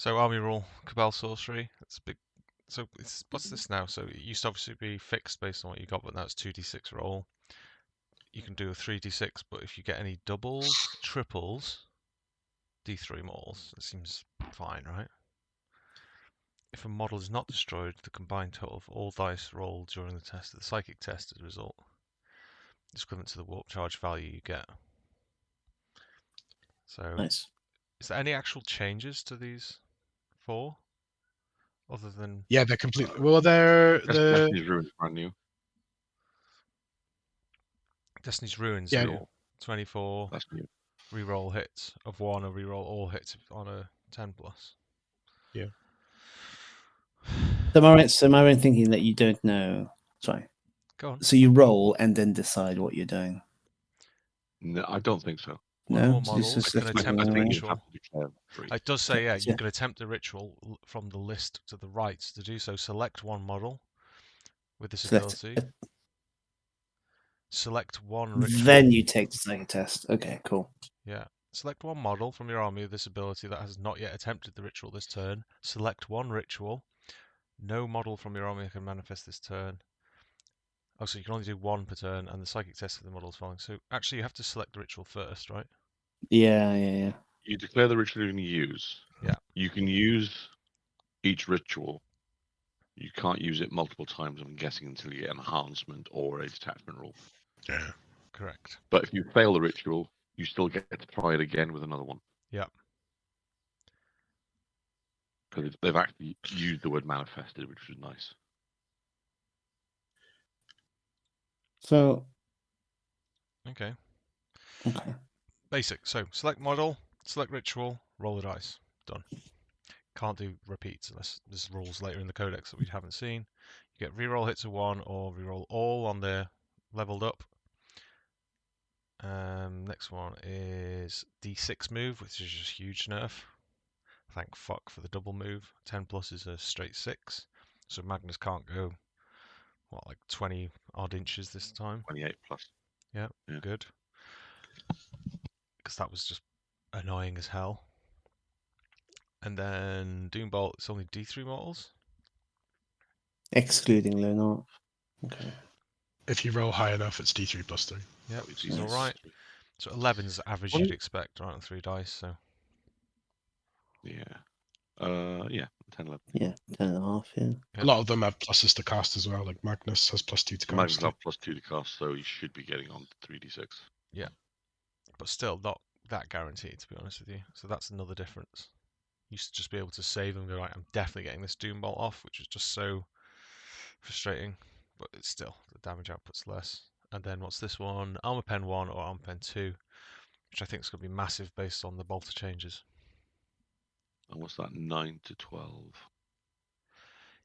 So army rule, Cabal sorcery. That's a big. So what's this now? So it used to obviously be fixed based on what you got, but now it's 2d6 roll. You can do a 3d6, but if you get any doubles, triples, d3 mortals. It seems fine, right? If a model is not destroyed, the combined total of all dice rolled during the test, the psychic test as a result, is equivalent to the warp charge value you get. So, Nice. is there any actual changes to these four, other than Yeah, they're completely. Well, they're the Destiny's Ruin is brand new. Destiny's Ruins? Yeah. Reroll. 24 That's new. reroll hits of 1, or reroll all hits on a 10 plus. Yeah. So am I right in thinking that you don't know? Sorry. Go on. So you roll and then decide what you're doing. No, I don't think so. One or No, more so it's model just can left attempt I the think you ritual. have to declare free. It does say, yeah, you Yeah. can attempt the ritual from the list to the right. To do so, select one model with this ability. Select one ritual. Then you take the psychic test. Okay, cool. Yeah. Select one model from your army with this ability that has not yet attempted the ritual this turn. Select one ritual. No model from your army can manifest this turn. Oh, so you can only do one per turn, and the psychic test of the model is following. So actually, you have to select the ritual first, right? Yeah. You declare the ritual you're going to use. Yeah. You can use each ritual. You can't use it multiple times, I'm guessing, until you get enhancement or a detachment roll. Yeah. Correct. But if you fail the ritual, you still get to try it again with another one. Yeah. Because they've actually used the word manifested, which is nice. So Okay. okay. Basic. So select model, select ritual, roll the dice. Done. Can't do repeats unless there's rules later in the codex that we haven't seen. You get reroll hits of 1 or reroll all on the leveled up. Next one is D6 move, which is just huge nerf. Thank fuck for the double move. 10 plus is a straight 6. So Magnus can't go, what, like 20 odd inches this time? 28 plus. Yeah. Good. Because that was just annoying as hell. And then Doombolt, it's only D3 mortals. Excluding Leonard. Okay. If you roll high enough, it's D3 plus 3. Yep, It's he's nice. alright. So 11 is the average Well, you'd expect, right, on 3 dice, so... Yeah. 10, 11. Yeah, 10.5, yeah. Yeah. A lot of them have pluses to cast as well. Like Magnus has +2 to Magnus cast. have +2 to cast, so you should be getting on 3d6. But still, not that guaranteed, to be honest with you. So that's another difference. You used to just be able to save and go, right, I'm definitely getting this Doombolt off, which is just so frustrating. But it's still, the damage output's less. And then what's this one? Armor Pen 1 or Armor Pen 2, which I think is going to be massive based on the bolter changes. And what's that? 9 to 12.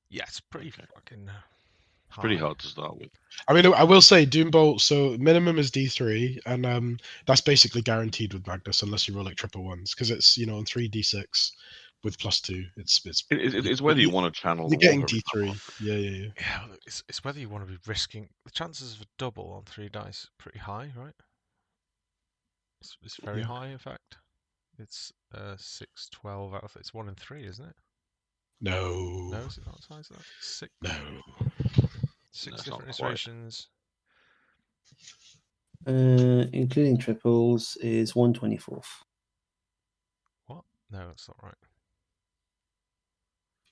Yeah, it's pretty Okay. fucking It's pretty hard to start with. I mean, I will say Doombolt. So minimum is D3, and that's basically guaranteed with Magnus, unless you roll like triple ones, because it's on 3d6 with +2. It's whether you want to channel You're the getting water. D3. Yeah. Yeah, well, it's whether you want to be risking... The chances of a double on 3 dice are pretty high, right? It's very Yeah. high, in fact. It's 6, 12 out of... It's 1 in 3, isn't it? No. No, is it not as high as that? 6. No. 6 No, it's different not quite. iterations. Including triples is 1/24. What? No, that's not right.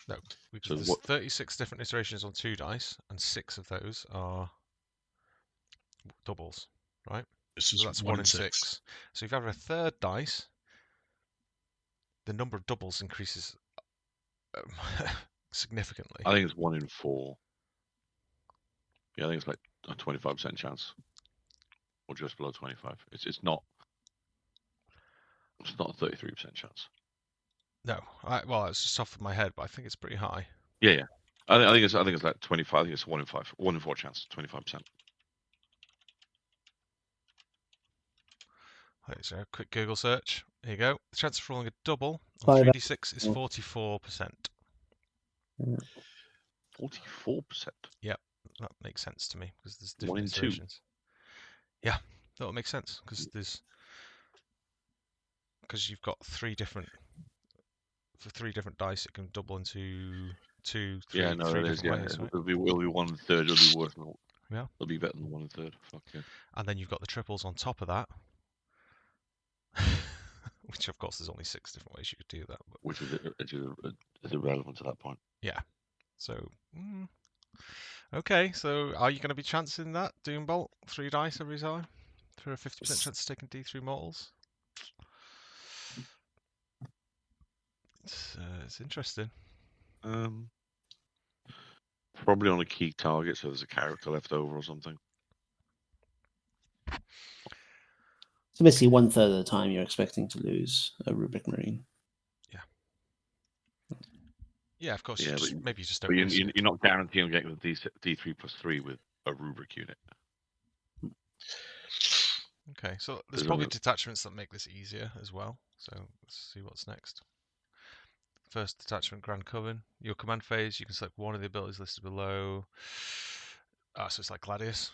No, So there's what- 36 different iterations on 2 dice, and 6 of those are doubles, right? This is So that's 1 in 6. So if you have a third dice, the number of doubles increases significantly. I think it's 1 in 4. Yeah, I think it's like a 25% chance, or just below 25. It's not a 33% chance. No, well, it's just off of my head, but I think it's pretty high. Yeah. I think it's like 25. I think it's 1 in 5, 1 in 4 chance, 25%. Right, so a quick Google search. Here you go. The chance of rolling a double on 5 3d6 is 44%. 44%. That makes sense to me because there's 1 different in 2. iterations. Yeah, that would make sense because you've got 3 different for 3 different dice, it can double into 2, 3, Yeah, no, 3 that is. different Yeah, ways, right? it'll be 1/3. It'll be worse than. Yeah. It'll be better than 1/3. Fuck yeah. And then you've got the triples on top of that, which of course there's only 6 different ways you could do that. But Which is irrelevant at that point. yeah, so okay. So are you going to be chancing that Doombolt 3 dice every time for a 50% chance of taking D3 mortals? It's interesting. Probably on a key target, so there's a character left over or something. So basically, 1/3 of the time you're expecting to lose a Rubric Marine. Yeah, of course. Yeah, Maybe you just but don't risk it. you're not guaranteeing getting the D3+3 with a rubric unit. Okay, so there's There's probably only- detachments that make this easier as well. So let's see what's next. First detachment, Grand Coven. Your command phase, you can select one of the abilities listed below. So it's like Gladius.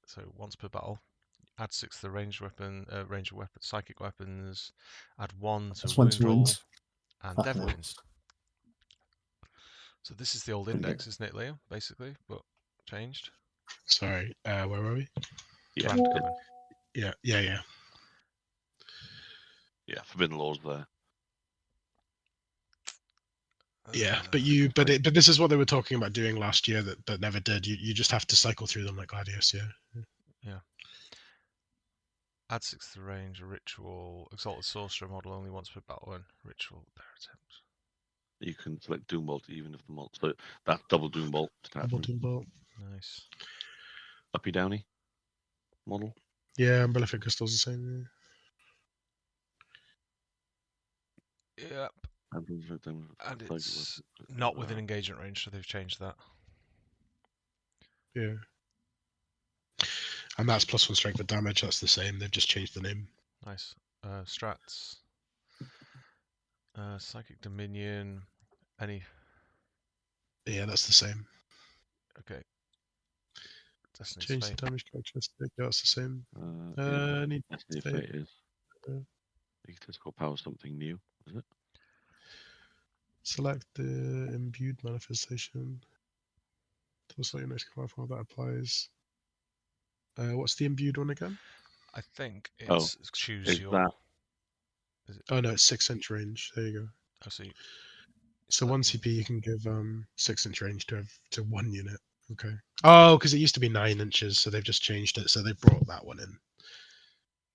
So once per battle, add 6 to the ranged weapon, psychic weapons. Add 1 to That's 1 wound to roll, wounds. and Fucking dev hell. wounds. So this is the old Pretty good. index, isn't it, Liam? Basically, but changed. Sorry, where were we? Yeah, Grand Coven. Yeah. yeah, Forbidden Laws there. Yeah, but this is what they were talking about doing last year that never did. You just have to cycle through them like Gladius. Yeah. Add 6 to the range, a ritual, exalted sorcerer model only once per battle, and ritual bear attempt. You can select Doombolt even if the multi. So that's double Doombolt Double detachment. Doombolt. Nice. Uppy Downy model. Yeah, Umbrella Fit Crystal's the same. Yep. And it's not within engagement range, so they've changed that. Yeah. And that's +1 strength for damage. That's the same. They've just changed the name. Nice. Strats. Psychic Dominion. Any. Yeah, that's the same. Okay. Destiny's Change the Fate. damage characteristic. Yeah, that's the same. Yeah, Need Destiny of Fate. Fate is. Egotistical power, something new, is it? Select the imbued manifestation. Also, your next command form that applies. What's the imbued one again? I think it's choose Is your. that Oh no, it's 6-inch range. There you go. Oh, so So 1 CP you can give 6-inch range to 1 unit. Okay. Oh, because it used to be 9 inches, so they've just changed it. So they brought that one in.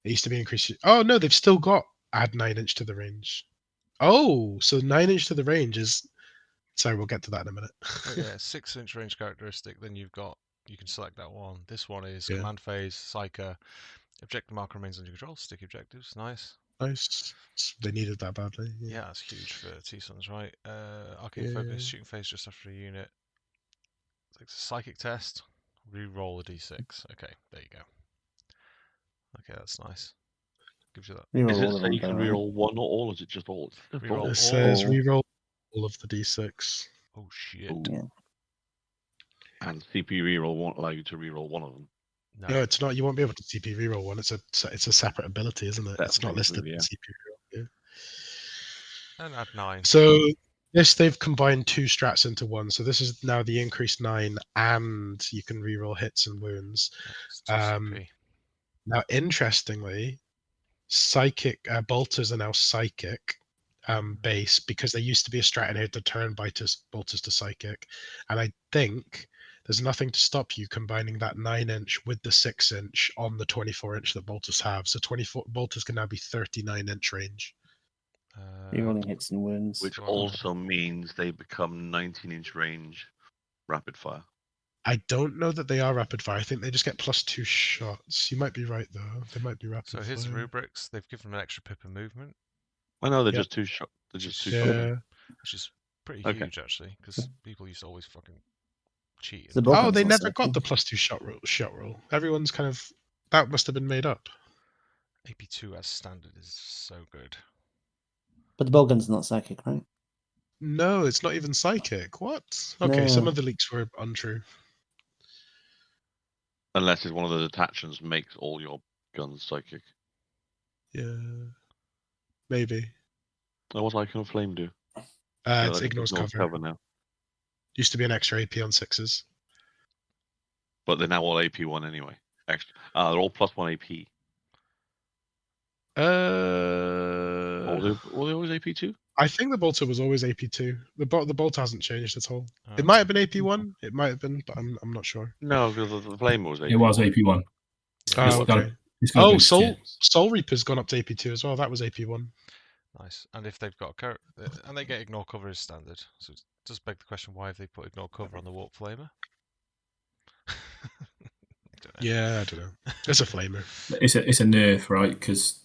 It used to be increased. Oh no, they've still got add 9-inch to the range. Oh, so 9-inch to the range is. Sorry, we'll get to that in a minute. Oh, yeah, 6-inch range characteristic. Then you can select that one. This one is Yeah. command phase, Psyker. Objective marker remains under control. Sticky objectives. Nice. Nice. They needed that badly. Yeah, that's huge for T-Suns, right? Arcane focus, shooting phase just after a unit. It's a psychic test. Re-roll a d6. Okay, there you go. Okay, that's nice. Gives you that. Reroll Is all it of say them, you can by the way. reroll one or all? Is it just all? It's Reroll all. It all. says All. reroll all of the d6. Oh shit. Ooh. Yeah. And CP reroll won't allow you to reroll one of them. No, it's not. You won't be able to CP reroll one. It's a separate ability, isn't it? It's not listed in yeah. CP reroll. Yeah. And add 9. So this they've combined 2 strats into one. So this is now the increased 9, and you can reroll hits and wounds. It's 2 CP. Now, interestingly, psychic bolters are now psychic base because there used to be a strat in here to turn bolters to psychic, and I think there's nothing to stop you combining that 9-inch with the 6-inch on the 24-inch that bolters have. So 24 bolters can now be 39-inch range. Rerolling hits and wounds. Which Wow. also means they become 19-inch range rapid fire. I don't know that they are rapid fire. I think they just get +2 shots. You might be right though. They might be rapid So fire. here's the rubrics. They've given them an extra pip of movement, I know they're Yep. just 2 shot. They're just 2 Yeah. shots. which is pretty Okay. huge actually, because people used to always fucking cheat. The and- bulk Oh, one's they not never psychic. got the +2 shot roll. Everyone's kind of that must have been made up. AP2 as standard is so good. But the Bolgan's not psychic, right? No, it's not even psychic. What? Okay, some No. of the leaks were untrue. Unless it's one of the detachments makes all your guns psychic. Yeah, maybe. Oh, what's Icon of Flame do? It ignores Ignores cover. now. Used to be an extra AP on 6s. But they're now all AP1 anyway. Extra. They're all +1 AP. Or were they always AP2? I think the bolter was always AP2. The bolter hasn't changed at all. Oh, It might have been AP1. It might have been, but I'm not sure. No, because the Flame was AP1. It was AP1. Yeah. Oh, It's got- okay. it's got a Oh, boost, yeah. Soul Reaper's gone up to AP2 as well. That was AP1. Nice. And if they've got and they get ignore cover as standard, so it does beg the question: why have they put ignore cover on the Warp Flamer? I don't know. Yeah, I don't know. It's a flamer. It's a nerf, right? Because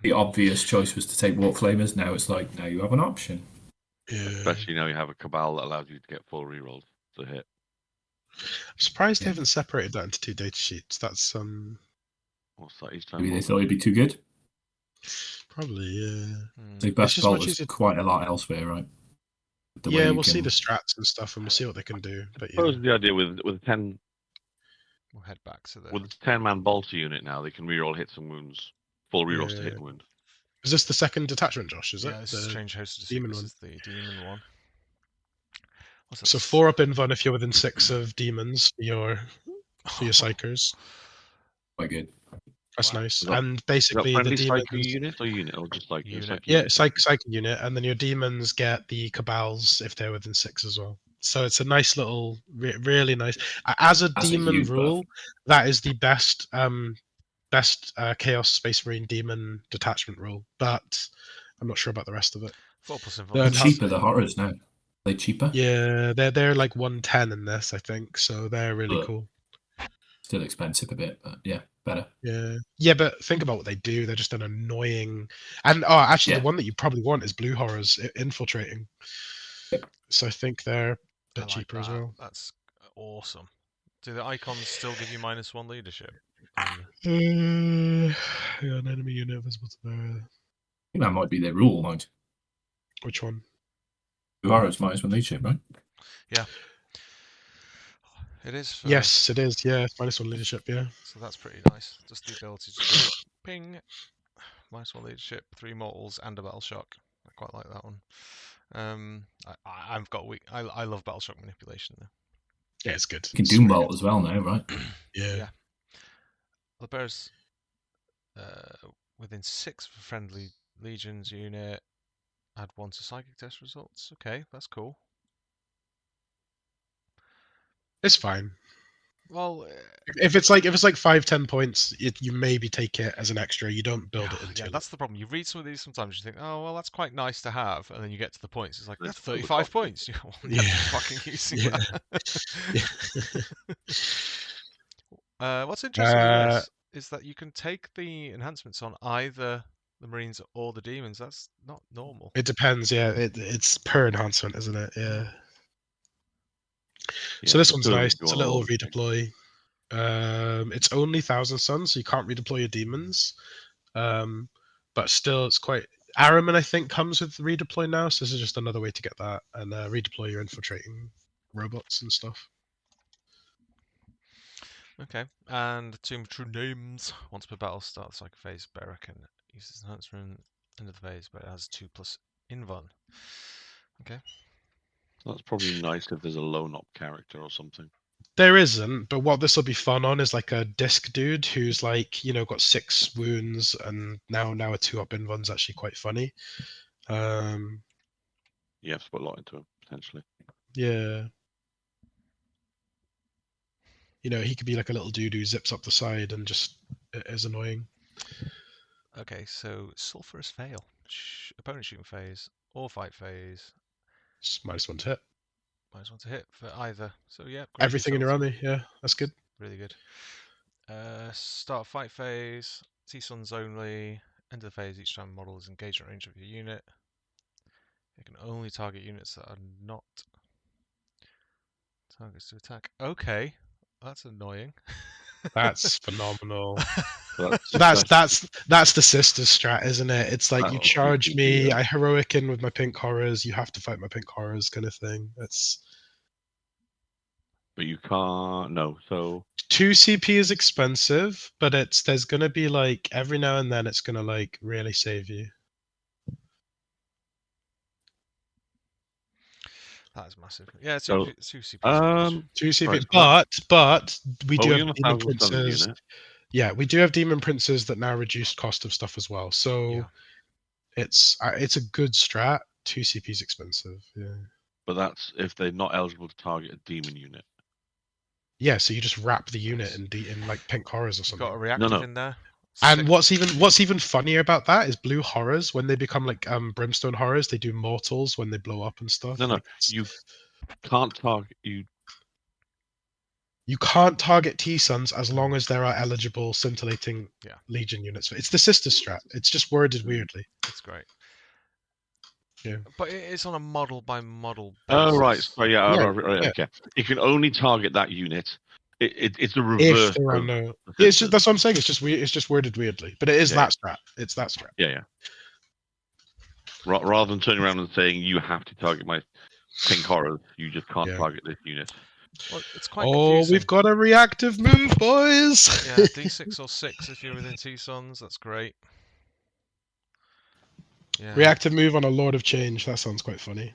the obvious choice was to take Warp Flamers. Now it's like, now you have an option. Yeah. Especially now you have a Cabal that allows you to get full rerolls to hit. I'm surprised they Yeah. haven't separated that into 2 data sheets. That's What's that each time? Maybe they thought it'd be too good. probably, yeah. Hmm. The best just bolt much is easier- quite a lot elsewhere, right? The way Yeah, you we'll see can- the strats and stuff, and we'll see what they can do. But I yeah, suppose the idea with 10 We'll head back to the. with the 10-man bolter unit now, they can reroll hits and wounds. Full rerolls to hit Yeah. and wound. is this the second detachment, Josh? Is yeah, it? this is The- Strange Host of demon This one. is the demon one. What's that? So 4 up invuln if you're within 6 of demons for your psychers. quite good. That's Wow. nice. Is that- And Is that basically the friendly demons. psycho unit or unit? Or just like Unit. psycho Yeah, psych unit, and then your demons get the cabals if they're within 6 as well. So it's a nice little, really nice. As a That's a demon huge buff. rule, that is the best Chaos Space Marine demon detachment rule. But I'm not sure about the rest of it. 4+ They're involved. not- Cheaper, the horrors now. Are they cheaper? Yeah, they're like 110 in this, I think. So they're really But- cool. Still expensive a bit, but yeah, better. Yeah, but think about what they do. They're just an annoying. And actually, Yeah. the one that you probably want is Blue Horrors infiltrating. Yep. So I think they're a I bit like cheaper as that. well. That's awesome. Do the icons still give you -1 leadership? On... Yeah, an enemy unit visible to their. I think that might be their rule, mind. Which one? The horrors -1 leadership, right? It is. For... Yes, it is. Yeah, it's -1 leadership. Yeah. So that's pretty nice. Just the ability to do ping, -1 leadership, 3 mortals, and a battle shock. I quite like that one. I've got weak. I love battle shock manipulation though. Yeah, it's good. You can It's Doom really Bolt as well now, right? good. Yeah. Yeah. The bears within 6 of a friendly legions unit. Add 1 to psychic test results. Okay, that's cool. It's fine. Well, If it's like 5-10 points, you maybe take it as an extra. You don't build it into yeah, it. that's the problem. You read some of these sometimes, you think, oh well, that's quite nice to have, and then you get to the points. It's like Let's that's build the 35 cost. points. You never Yeah. fucking using Yeah. that. What's interesting with Uh, this is that you can take the enhancements on either the Marines or the Demons. That's not normal. It depends. Yeah, it's per enhancement, isn't it? Yeah. So this one's nice. It's a little redeploy. It's only 1,000 suns, so you can't redeploy your demons. But still, it's quite. Araman, I think, comes with redeploy now, so this is just another way to get that and redeploy your infiltrating robots and stuff. Okay, and 2 true names. Once per battle start the cycle phase, bearer can use this enhancement end of the phase, but it has 2+ invuln. Okay. That's probably nice if there's a lone op character or something. There isn't, but what this will be fun on is like a disc dude who's like, got 6 wounds and now a 2-up invuln's actually quite funny. You have to put a lot into him, potentially. Yeah. He could be like a little dude who zips up the side and just is annoying. Okay, so sulphurous fail. Opponent shooting phase or fight phase. Just -1 to hit. -1 to hit for either. So yeah, great Everything in your utility. army, yeah, that's good. Really good. Start fight phase. T-Suns only. End of the phase. Each time a model is engaged in range of your unit. It can only target units that are not targets to attack. Okay, that's annoying. That's phenomenal. So That's the sister strat, isn't it? It's like you That'll charge keep me, you, I heroic in with my pink horrors, you have to fight my pink horrors kind of thing. It's But you can't. No, so 2 CP is expensive, but there's gonna be like every now and then it's gonna like really save you. That is massive. Yeah, So, two CPs. 2 CP, Right, so but we do we're have on Demon 1,000 standard Princes. unit. Yeah, we do have Demon Princes that now reduce cost of stuff as well. So Yeah. it's a good strat. 2 CP is expensive. Yeah. But that's if they're not eligible to target a demon unit. Yeah, so you just wrap the unit Nice. in like pink horrors or You something. got a reactive no. in there. And what's even funnier about that is blue horrors when they become like brimstone horrors, they do mortals when they blow up and stuff. No, Like, you can't target you. you can't target T-Suns as long as there are eligible scintillating Yeah. Legion units. It's the sister strat. It's just worded weirdly. It's great. Yeah. But it's on a model by model Oh basis. right, so yeah, Yeah, right, yeah. okay. You can only target that unit. It's the If reverse. there are of no, the yeah, it's just, sisters. that's what I'm saying. It's just weird. It's just worded weirdly, but it is Yeah, that strat. It's that strat. Yeah. Rather than turning around and saying you have to target my pink horrors, you just can't Yeah. target this unit. Well, it's quite Oh, confusing. we've got a reactive move, boys. Yeah, D6 or 6 if you're within T-Suns. That's great. Yeah. Reactive move on a Lord of Change. That sounds quite funny.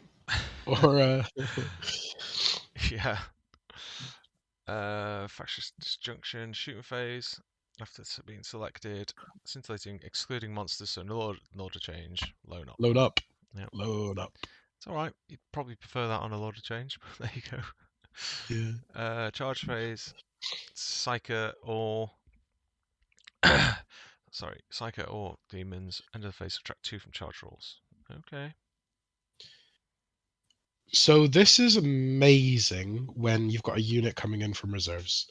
Or Yeah. Factious disjunction, shooting phase. After being selected, scintillating, excluding monsters. So no order change. Load up. load up. Yeah. Load up. It's all right. You'd probably prefer that on a order change. But there you go. Yeah. Charge phase. Psyker or sorry, Psyker or demons. End of the phase. Subtract 2 from charge rolls. Okay. So this is amazing when you've got a unit coming in from reserves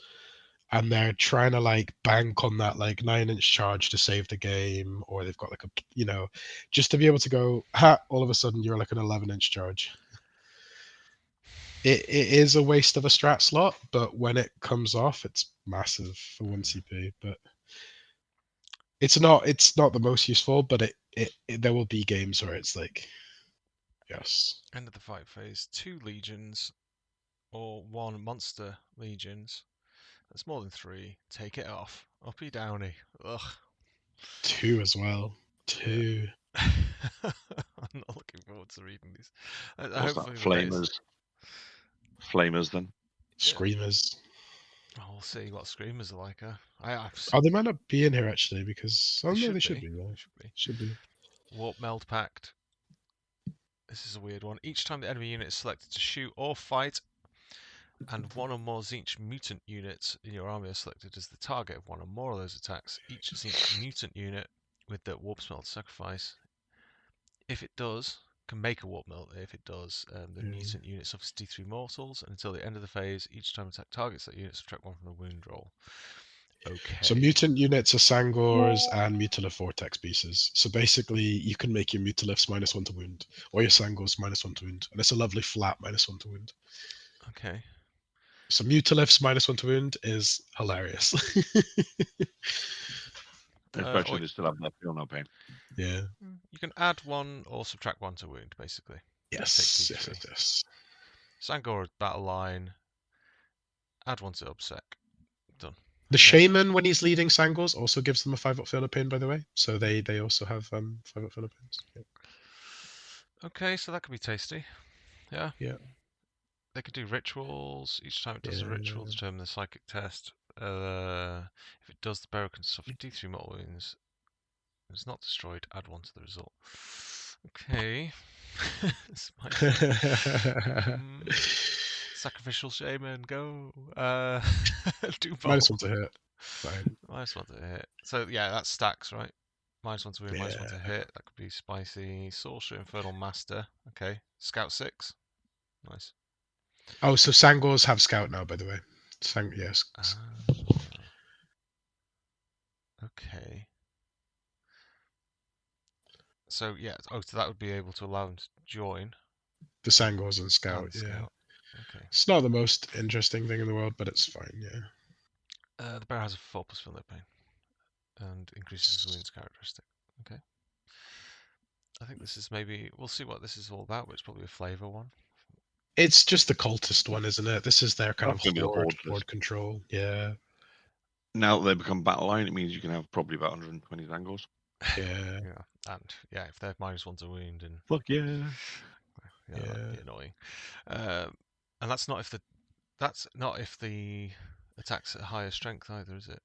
and they're trying to like bank on that like 9-inch charge to save the game, or they've got like a, just to be able to go, all of a sudden you're like an 11-inch charge. It is a waste of a strat slot, but when it comes off, it's massive for 1 CP. But it's not the most useful, but it there will be games where it's like, yes. End of the fight phase. 2 legions or 1 monster legions. That's more than 3. Take it off. Uppy downy. Ugh. 2 as well. 2. I'm not looking forward to reading these. What's that? Hopefully the days- Flamers then. Screamers. Oh, we'll see what screamers are like. I've Oh, they might not be in here actually because They no, should they should be. be. Yeah. Should be. Should be. Warp Meld Pact. This is a weird one. Each time the enemy unit is selected to shoot or fight, and 1 or more Tzeentch mutant units in your army are selected as the target of 1 or more of those attacks, each Tzeentch mutant unit with the Warp Smelt sacrifice, if it does, can make a Warp Melt. If it does, the mutant unit suffers D3 mortals, and until the end of the phase, each time attack targets that unit, subtract 1 from the wound roll. Okay. So mutant units are Sangors and Mutilith Vortex pieces. So basically, you can make your Mutiliths -1 to wound, or your Sangors -1 to wound, and it's a lovely flat -1 to wound. Okay. So Mutiliths -1 to wound is hilarious. Especially or- if they still have that feel no pain. Yeah. You can add 1 or subtract 1 to wound, basically. Yes. Take Yes. D3. Yes. Yes. Sangor battle line. Add 1 to Obsec. Done. The Okay. Shaman, when he's leading Sangors, also gives them a 5-up feel of pain, by the way. So they also have 5-up feel of pains. Yeah. Okay, so that could be tasty. Yeah. Yeah. They could do rituals. Each time it does a ritual, determine the psychic test. If it does, the bearer can suffer D3 mortal wounds. If it's not destroyed, add 1 to the result. Okay. This might be- Sacrificial Shaman, go. Do both. -1 to hit. Fine. -1 to hit. So yeah, that's stacks, right? -1 to win, -1 to hit. That could be spicy. Sorcerer, Infernal Master. Okay. Scout 6. Nice. Oh, so Sangors have Scout now, by the way. Yes. Okay. So yeah, so that would be able to allow them to join. The Sangors and Scout, and yeah. Scout. Okay. It's not the most interesting thing in the world, but it's fine, yeah. The bear has a 4+ feel no pain, and increases his wounds characteristic. Okay. I think this is maybe we'll see what this is all about, but it's probably a flavour one. It's just the cultist one, isn't it? This is their kind That's gonna of be a horde control. Yeah. Now that they become battle line, it means you can have probably about 120 Sangors. Yeah. Yeah, and yeah, if they're -1 to wound and Fuck yeah. Yeah, that'd be annoying. And that's not if the attack's at higher strength either, is it?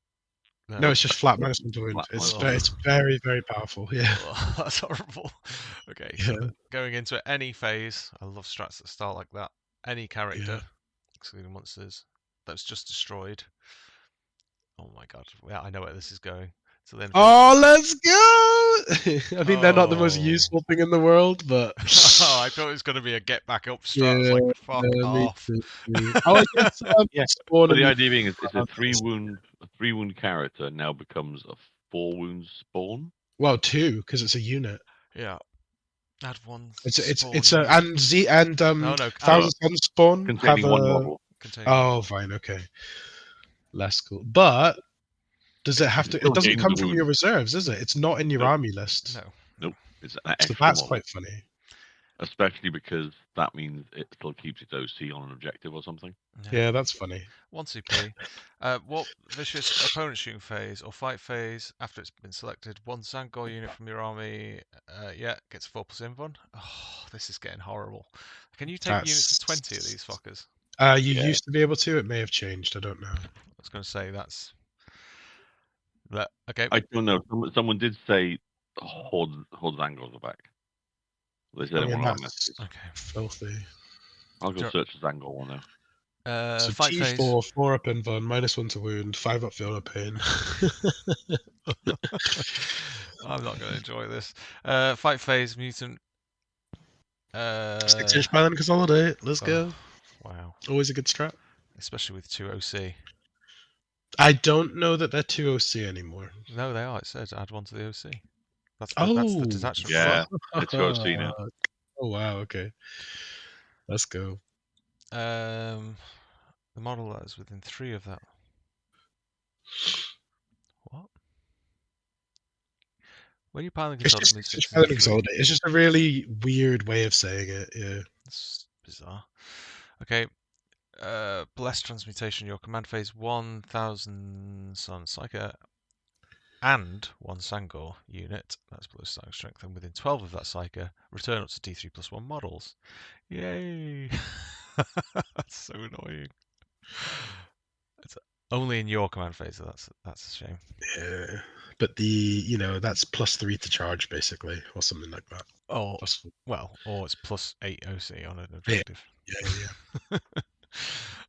No, it's just flat -1 to wound. Flat It's minus. it's very, very powerful. Yeah. Oh, that's horrible. Okay, so Yeah. going into any phase, I love strats that start like that. Any character, Yeah. excluding monsters, that's just destroyed. Oh my god, yeah, I know where this is going. So then, Oh, let's go! I mean, they're not the most Oh. useful thing in the world, but oh, I thought it was going to be a get back up strat. I was like, fuck me off. too. Oh, I guess Yeah, spawn But the and idea being is it's a spawn. 3-wound character now becomes a 4-wound spawn. Well, 2 because it's a unit. Yeah, add one. It's spawn a and Z and no, Thousand Sun spawn have Containing one a. model. containing one. Oh, fine, okay. Less cool, but does it have to? Still It doesn't gains come the from wound. your reserves, is it? It's not in your Nope. army list. No. Nope. It's an So extra that's model. quite funny. Especially because that means it still keeps its OC on an objective or something. Yeah, that's funny. 1 CP. What vicious opponent shooting phase or fight phase after it's been selected? 1 Zangor unit from your army, yeah, gets 4+ invuln. Oh, this is getting horrible. Can you take units of 20 of these fuckers? You Yeah. used to be able to. It may have changed. I don't know. I was going to say that's. Okay. I don't know. Someone did say Horde Zangors are back. They said I in mean, one of our that's messages. Okay. filthy. I'll go Sure. search the Zangor one now. So Fight phase. T4, 4 up invuln, -1 to wound, 5 up field of pain. I'm not going to enjoy this. Fight phase mutant. 6-inch pilot consolidate. Let's go. Wow. Always a good strat. Especially with 2 OC. I don't know that they're 2 OC anymore. No, they are. It says add 1 to the OC. That's Oh, the detachment. Yeah. file. It's OC now. Oh wow. Okay. Let's go. The model that is within 3 of that. What? When you piling It's consolidate, just, means it's 6 is in 3. consolidate. It's just a really weird way of saying it. Yeah. That's bizarre. Okay. Blessed transmutation. Your command phase 1,000 Sun Psyker and 1 Sangor unit. That's below starting strength, and within 12 of that Psyker, return up to D3+1 models. Yay! That's so annoying. It's only in your command phase, so that's a shame. Yeah. But that's +3 to charge basically, or something like that. Oh, Plus, well, or it's +8 OC on an objective. yeah.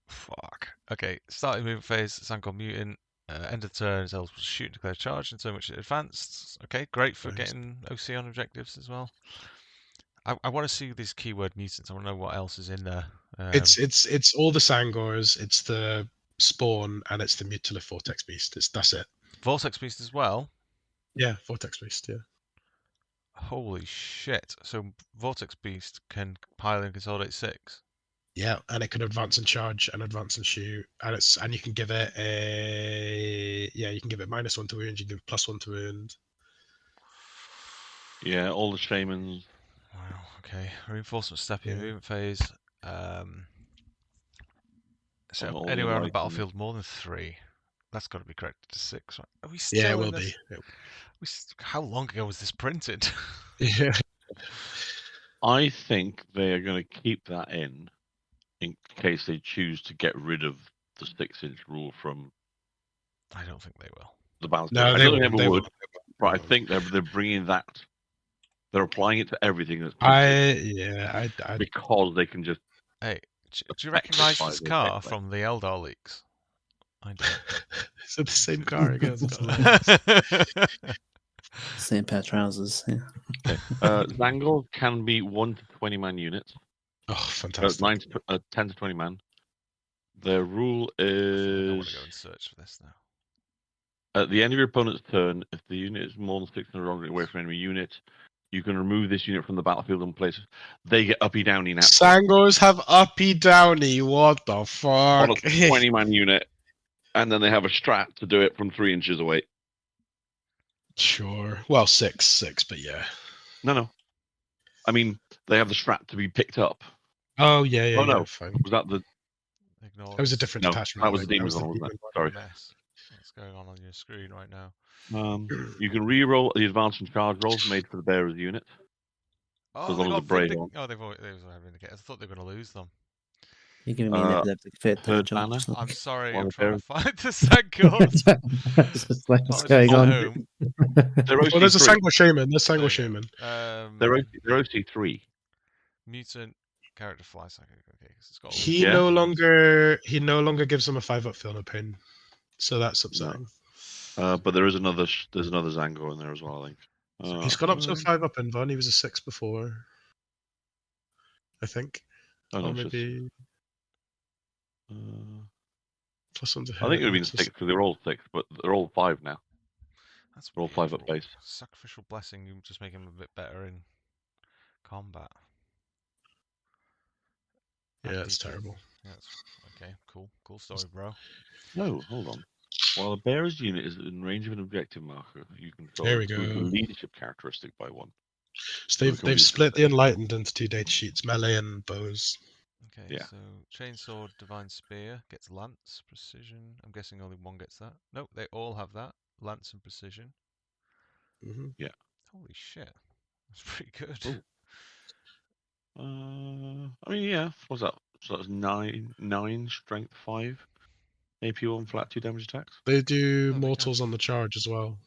Fuck. Okay, starting movement phase, Sangor mutant. End of turn is eligible to shoot and declare charge in turn which it advanced. Okay, great for Nice. getting OC on objectives as well. I want to see these keyword mutants. I want to know what else is in there. It's all the Sangors, it's the spawn, and it's the Mutilith Vortex Beast. That's it. Vortex Beast as well. Yeah, Vortex Beast. Yeah. Holy shit! So Vortex Beast can pile and consolidate 6. Yeah, and it can advance and charge and advance and shoot, and you can give it you can give it -1 to wound, you can give it +1 to wound. Yeah, all the shamans. Wow. Okay. Reinforcement step in Yeah. movement phase. So all the anywhere on the items. battlefield more than 3. That's got to be corrected to 6, right? Are we still Yeah, it in will this? be. How long ago was this printed? Yeah. I think they are going to keep that in case they choose to get rid of the 6-inch rule from I don't think they will. the balance. No, I they don't think won't, they they would, won't. but I think they're bringing that. They're applying it to everything that's printed because they can just. Hey, do you recognise By this the car template. from the Eldar leaks? I don't. Is it the same car again? Same pair of trousers. Yeah. Zangor can be 1 to 20 man units. Oh, fantastic. 10 to 20 man. Their rule I want is to go and search for this now. at the end of your opponent's turn, if the unit is more than 600 wrong away from enemy unit, you can remove this unit from the battlefield and place it. They get uppy downy now. Sangors have uppy downy. What the fuck? On a 20-man unit, and then they have a strat to do it from 3 inches away. Sure. Well, six, but yeah. No. I mean, they have the strat to be picked up. Oh yeah. Oh, no. Fine. Was that the? Ignore. That was a different No, detachment. that was the thing. demons was one, the wasn't it? demon Sorry. Mess. What's going on your screen right now? You can re-roll the advance and charge rolls made for the bearer's unit. Oh, As they long as got the brave Vindic. one. Oh, they've already had Vindicators. I thought they were going to lose them. You're giving me an epileptic fit there, Third John. banner. Just I'm sorry, Well, I'm the trying to bear- find the Sangors. It's just like, what's Apologies going at on? home. They're Well, there's a OC3. Sangor Shaman. There's There Sangor you Shaman. go. They're OC3. Mutant character fly psychic. Okay, 'cause it's got all He these Yeah. no longer gives them a 5-up feel no pain, so that's upsetting. But there is another. There's another Zangor in there as well. I think. So He's gone up to a um, 5-up in Von. He was a 6 before, I think, Oh no, or it's just, maybe uh, plus 1 to hit. I think it would have been makes us- 6 because they were all 6, but they're all 5 now. that's They're all 5-up painful. base. Sacrificial blessing. You just make him a bit better in combat. Yeah, it's DP. terrible. Yeah, okay. Cool story, bro. No, hold on. While a bearer's unit is in range of an objective marker, you control There we improve the go. leadership characteristic by 1. So Will they've complete split the success. Enlightened into 2 data sheets: melee and bows. Okay, Yeah. so chainsaw, divine spear gets lance, precision. I'm guessing only one gets that. Nope, they all have that. Lance and precision. Hmm Holy shit, that's pretty good. Cool. I mean, yeah. What's that? So that's 9, strength 5, AP 1, flat 2 damage attacks. They do Oh, they mortals have- on the charge as well.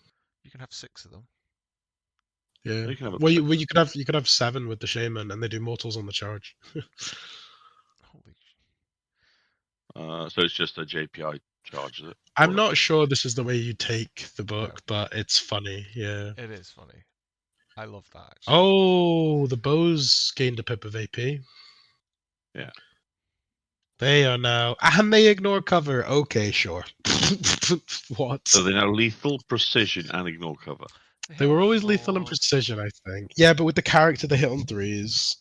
You can have 6 of them. Yeah. You can have a Well, six. you could have 7 with the shaman, and they do mortals on the charge. Holy So it's just a JPI charge, is it? I'm Or- not sure this is the way you take the book, No. but it's funny. Yeah. It is funny. I love that, actually. Oh, the bows gained a pip of AP. Yeah. They are now, and they ignore cover. Okay, sure. What? So they're now lethal, precision, and ignore cover. They They hit were on always lethal and 4s. precision, I think. Yeah, but with the character they hit on 3s,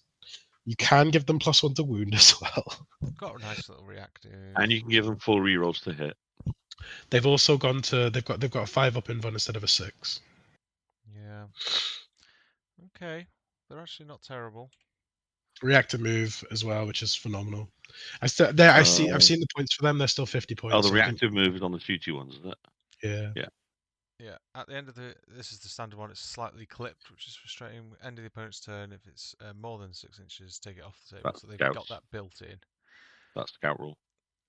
you can give them +1 to wound as well. Got a nice little reactive. And you can give them full rerolls to hit. They've also gone to they've got a 5-up invuln instead of a 6. Yeah. Okay. They're actually not terrible. Reactive move as well, which is phenomenal. I've seen the points for them. They're still 50 points. Oh, the so I think- reactive move is on the shooty ones, isn't it? Yeah. Yeah, at the end of this is the standard one. It's slightly clipped, which is frustrating. End of the opponent's turn. If it's more than 6 inches, take it off the table. That's So they've got scouts. that built in. That's scout rule.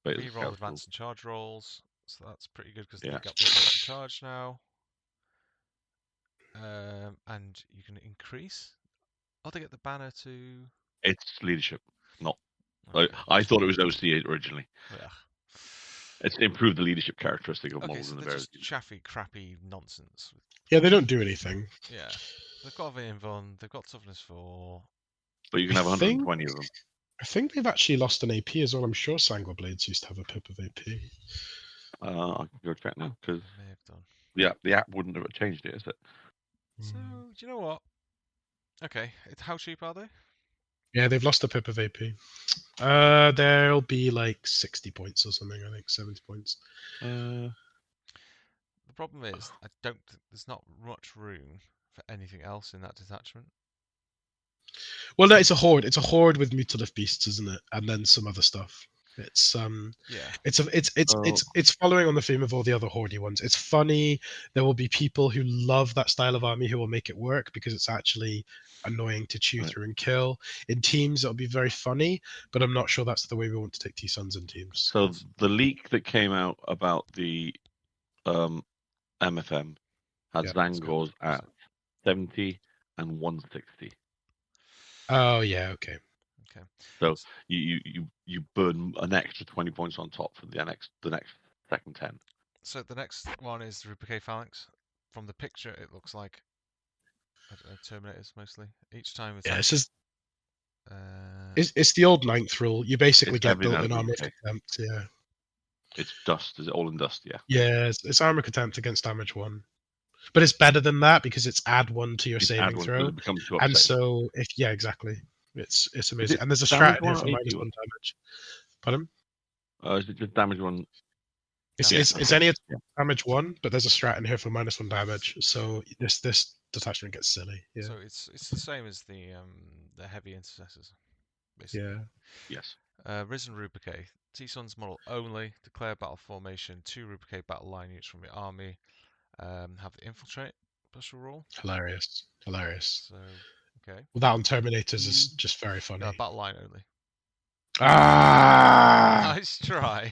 Beta Reroll scout advance and charge rolls. So that's pretty good because Yeah. they've got the advance and charge now. And you can increase. Oh, they get the banner to. It's leadership, not. Okay. I thought it was OC8 originally. Yeah. It's improved the leadership characteristic of Okay, models so in the they're various. just chaffy, crappy nonsense. Yeah, they don't do anything. Yeah, they've got a invuln. They've got toughness 4. But you can have I 120 of them. I think they've actually lost an AP as well. I'm sure Sangor Blades used to have a pip of AP. I can go check now because May have done. the app wouldn't have changed it, is it? So, do you know what? Okay, how cheap are they? Yeah, they've lost a pip of AP. There'll be like 60 points or something, I think, 70 points. The problem is, I don't. There's not much room for anything else in that detachment. Well, no, it's a horde. It's a horde with mutalisk beasts, isn't it? And then some other stuff. It's Yeah. it's following on the theme of all the other hordy ones. It's funny. There will be people who love that style of army who will make it work because it's actually annoying to chew Right. through and kill. In teams, it'll be very funny, but I'm not sure that's the way we want to take T-Suns in teams. So the leak that came out about the MFM had Yeah, Zangors at 70 and 160. Oh yeah, okay. Okay. So you burn an extra 20 points on top for the next second 10. So the next one is the Rupiquet Phalanx. From the picture, it looks like I don't know, Terminators mostly. Each time it's Yeah, like, it's the old 9th rule. You basically It's get everything built in out of armor of Rupiquet. contempt. Yeah. It's dust. Is it all in dust? Yeah. Yeah, it's armor contempt against damage 1. But it's better than that because it's add 1 to your It's add saving one, so throw. it becomes 2 And upset. so exactly. It's amazing. it And there's a damage strat in here one for or minus AP 1 one? damage. Pardon? Is it just damage 1? It's Yeah, it's any Yeah. damage 1, but there's a strat in here for minus 1 damage. So this detachment gets silly. Yeah. so it's the same as the heavy intercessors, basically. Yeah. Yes. Risen Rupiquet. T-Suns model only. Declare battle formation. 2 Rupiquet battle line units from your army. Have the infiltrate special rule. Hilarious. So Okay. Well, that on Terminators is just very funny. No, battle line only. Ah! Nice try.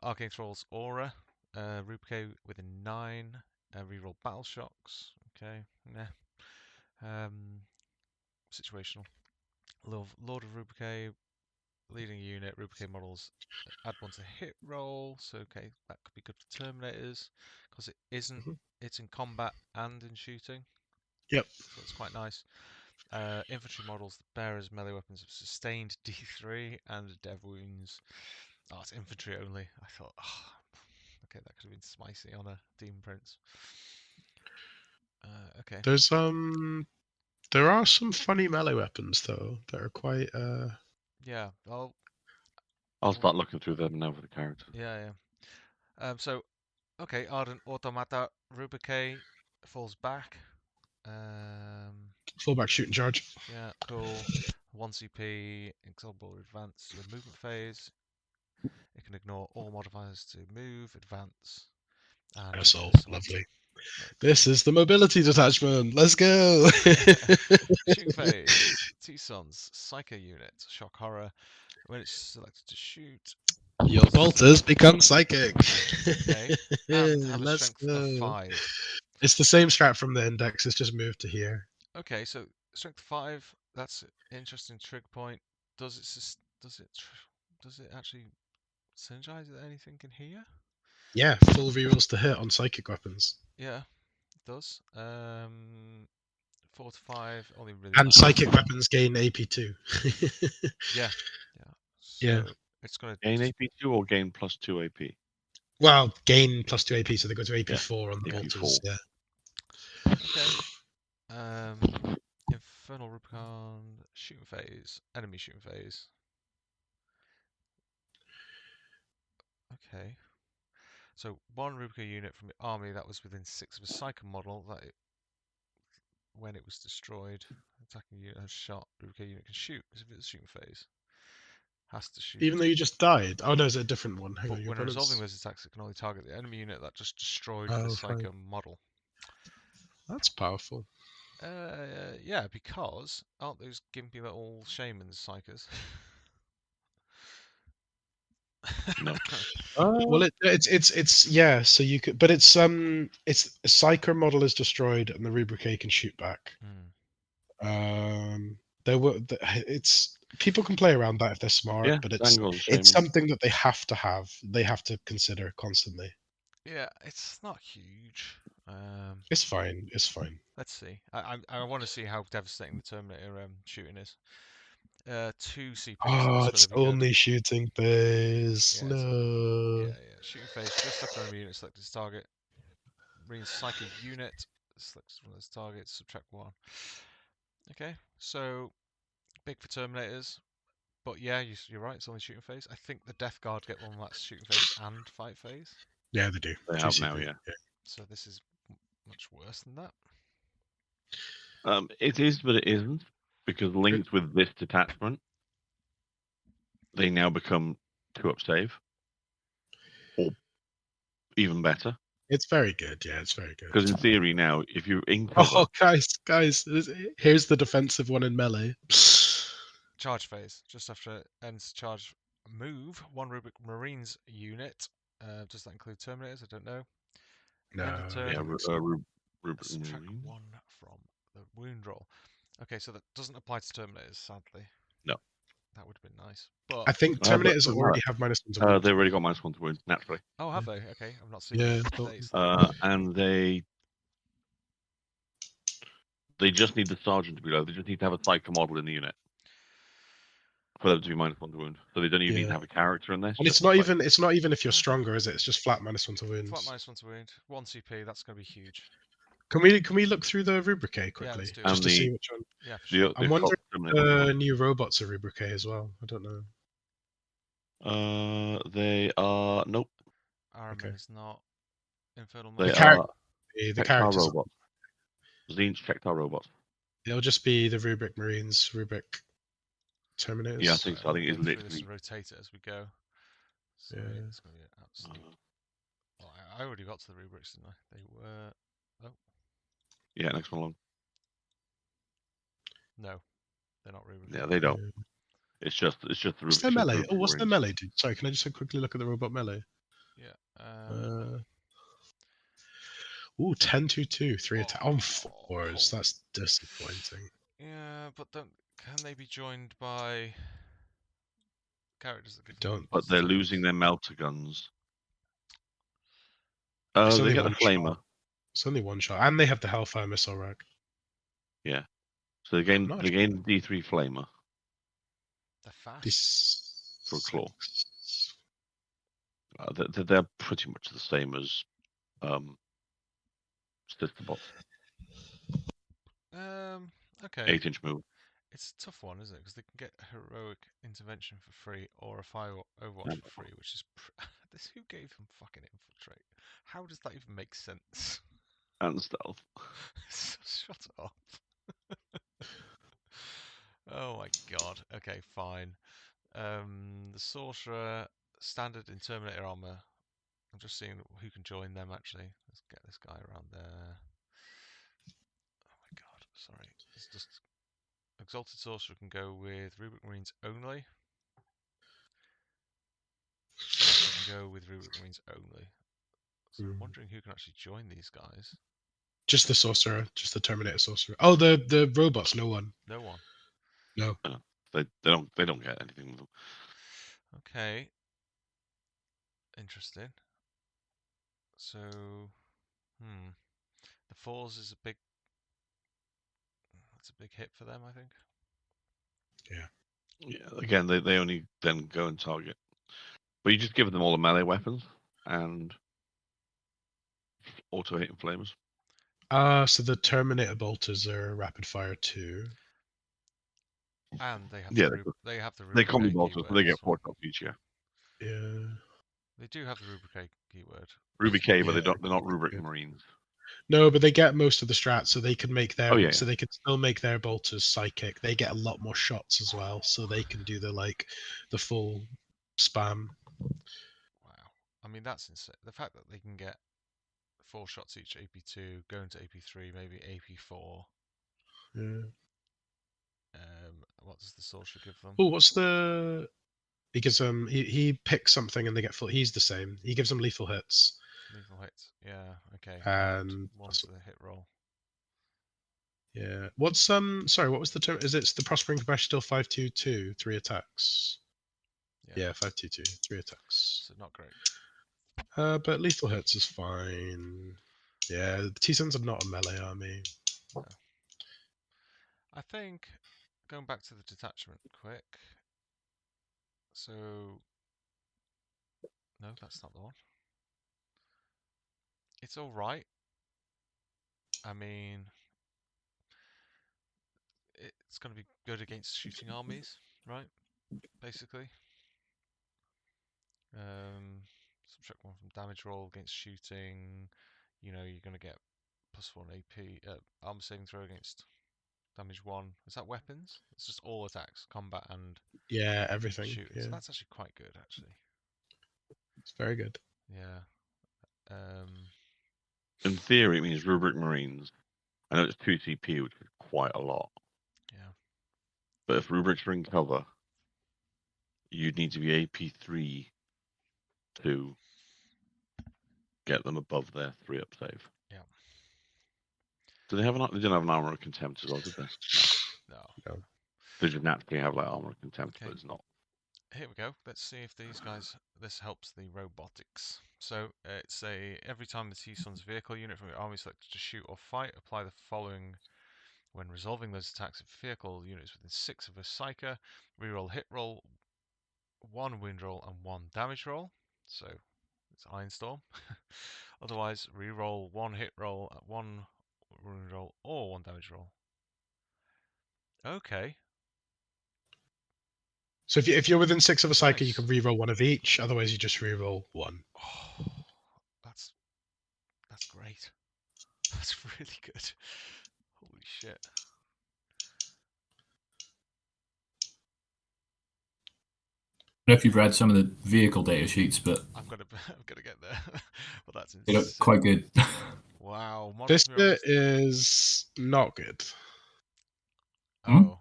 Arcane Thrall's Aura. Rubricate with a 9. Reroll Battle Shocks. Okay. Nah. Situational. Lord of Rubricate. Leading a unit. Rubricate models add 1 to hit roll. So, okay, that could be good for Terminators. Because it isn't. It's in combat and in shooting. Yep. So it's quite nice. Infantry models, the bearers melee weapons have sustained D3 and dev wounds. Oh, it's infantry only. I thought, oh, okay, that could have been spicy on a Demon Prince. Okay. There are some funny melee weapons though that are quite Yeah. Well. I'll start looking through them now for the characters. Yeah. So, okay, Ardent Automata Rubricate falls back. fullback shooting charge. Yeah, cool. 1 CP, Exaltable Advance your movement phase. It can ignore all modifiers to move, advance, and Assault. assault. Lovely. This is the mobility detachment. Let's go. Shooting phase. T-Sons, Psycho Unit, Shock Horror. When it's selected to shoot, Your bolters become psychic. okay, and have a Let's strength go. of 5. It's the same strat from the index. It's just moved to here. Okay, so strength 5. That's an interesting trigger point. Does it actually synergize with anything in here? Yeah, full rerolls to hit on psychic weapons. Yeah, it does. 4 to 5, only really. And psychic weapons gain AP2. Yeah. So Yeah. it's gonna Gain AP2 or gain +2 AP? Well, gain +2 AP, so they go to AP4 Yeah, on the AP4. bolters. Yeah. Okay. Infernal Rubicon, shooting phase, enemy shooting phase. Okay. So 1 Rubicon unit from the army that was within 6 of a Psycho model that when it was destroyed, attacking unit has shot. Rubicon unit can shoot because if it's shooting phase, has to shoot. Even though you just died. Oh no, it's a different one. Hang But on, your when resolving opponent's... those attacks, it can only target the enemy unit that just destroyed Oh, the fine. Psycho model. That's powerful. Yeah, because aren't those gimpy little shamans psychers? No. Well, it's yeah. So you could, but it's a psyker model is destroyed and the rubricate can shoot back. There were it's people can play around that if they're smart, Yeah, but Dangle, it's Shaman. something that they have to have. They have to consider constantly. Yeah, it's not huge. It's fine. It's fine. Let's see. I want to see how devastating the Terminator shooting is. 2 CP. Oh, So it's gonna be good. only shooting phase. Yeah, No. Yeah. Shooting phase just after enemy unit selected as target. Marine Psycho unit selected from this target. Subtract 1. Okay, so big for Terminators. But yeah, you're right. It's only shooting phase. I think the Death Guard get one that's shooting phase and fight phase. Yeah, they do. They have now, yeah. So this is much worse than that. It is, but it isn't, because linked with this detachment, they now become 2-up save, or even better. It's very good. Yeah, it's very good. Because in theory now, if you're in cover, Oh, guys, here's the defensive one in melee. Charge phase. Just after it ends charge move, 1 Rubik Marines unit. Does that include Terminators? I don't know. No, End of turn. yeah, Subtract 1 from the wound roll. Okay, so that doesn't apply to Terminators, sadly. No. That would have been nice. But I think Terminators already have -1 to wound. they've already got -1 to wound, naturally. oh, have they? Okay, I'm not seeing Yeah, the And they just need the sergeant to be low. They just need to have a psycho model in the unit for them to be -1 to wound. So they don't even need to have a character in there. And it's not even if you're stronger, is it? It's just flat -1 to wound. Flat -1 to wound. 1 CP. That's going to be huge. Can we look through the rubricate quickly, let's do it. just to see which one? Yeah, for sure. I'm wondering if new robots are rubricate as well. I don't know. They are nope. Araman is not. Infernal. They are are the characters. Robots. Zinch Chektar robots. It'll just be the Rubric Marines, Rubric Terminators. Yeah, I think so. I think it's literally. Rotate it as we go. So Yeah. it's going to be an absolute. Oh, I already got to the rubrics, didn't I? They were Yeah, next one along. No, they're not rubricated. Yeah, they don't. It's just the What's their melee? Oh, what's their Marines. melee? Dude? Sorry, can I just quickly look at the robot melee? Yeah. Ooh, 10-2-2, 3 attack on 4s. holy- That's disappointing. Yeah, but can they be joined by characters that give them Don't. But they're attacks? losing their melter guns. It's They only get the one flamer. shot. It's only one shot, and they have the Hellfire missile rack. Yeah. So they gain Not they gain D3 flamer They're fast. This for claw. They're pretty much the same as sister bots. Okay. 8-inch move. It's a tough one, isn't it? Because they can get heroic intervention for free or a fire overwatch for free, which is this. Who gave them fucking infiltrate? How does that even make sense? And stealth. Shut up. Oh my god. Okay, fine. The sorcerer, standard in Terminator armor. I'm just seeing who can join them actually. Let's get this guy around there. Oh my god, sorry. It's just Exalted Sorcerer can go with Rubric Marines only. Sorcerer can go with Rubric Marines only. So I'm wondering who can actually join these guys. Just the sorcerer, just the Terminator sorcerer. Oh, the robots, no one. No one. No. They don't get anything with them. Okay. Interesting. So, the 4s is that's a big hit for them, I think. Yeah. Again, they only then go and target. But you just give them all the melee weapons and auto hitting flamers. So the Terminator bolters are rapid fire too. And they have Yeah, they have the they combi rubricate bolters, keyword but they as get well. 4 shots each. Yeah. Yeah. They do have the rubricate keyword. Ruby K, but Yeah, they're not rubric yeah. Marines. No, but they get most of the strats, so they can make their. Oh, yeah. So they can still make their bolters psychic. They get a lot more shots as well, so they can do the full spam. Wow. I mean, that's insane. The fact that they can get 4 shots each AP2, go into AP3, maybe AP4. Yeah. What does the sorcerer give them? Oh, what's the? He gives them. He picks something and they get full. He's the same. He gives them lethal hits. Lethal hits. Yeah, okay. And one for the hit roll. Yeah. What's Sorry, what was the term? Is it the Prospering Compression still 5-2-2, 3 attacks? Yeah, 5-2-2, 3 attacks. So not great. But lethal hits is fine. Yeah, the T-Sons are not a melee army. No. I think going back to the detachment quick. So no, that's not the one. It's all right. I mean, it's going to be good against shooting armies, right? Basically. Subtract 1 from damage roll against shooting. You know, you're going to get +1 AP armor saving throw against damage 1. Is that weapons? It's just all attacks, combat and everything. shooting. Yeah. So that's actually quite good, actually. It's very good. Yeah. In theory, it means rubric Marines. I know it's 2 CP, which is quite a lot. Yeah. But if rubrics are in cover, you'd need to be AP3 to get them above their 3-up save. Yeah. Do they have They didn't have an armor of contempt as well, did they? No. They just naturally have like armor of contempt, Okay. but it's not. Here we go. Let's see if these guys. This helps the robotics. So it's every time the T-Son's vehicle unit from your army is selected to shoot or fight, apply the following when resolving those attacks. If vehicle units within 6 of a psyker, reroll hit roll, 1 wind roll, and 1 damage roll. So it's Ironstorm. Otherwise, reroll 1 hit roll, 1 wind roll, or 1 damage roll. Okay. So if you're within 6 of a psyker, you Nice. can reroll 1 of each. Otherwise, you just reroll 1. Oh, that's great. That's really good. Holy shit. I don't know if you've read some of the vehicle data sheets, but I'm gonna get there. Well, that's they look insane. quite good. Wow. This Models bit is not good. Oh.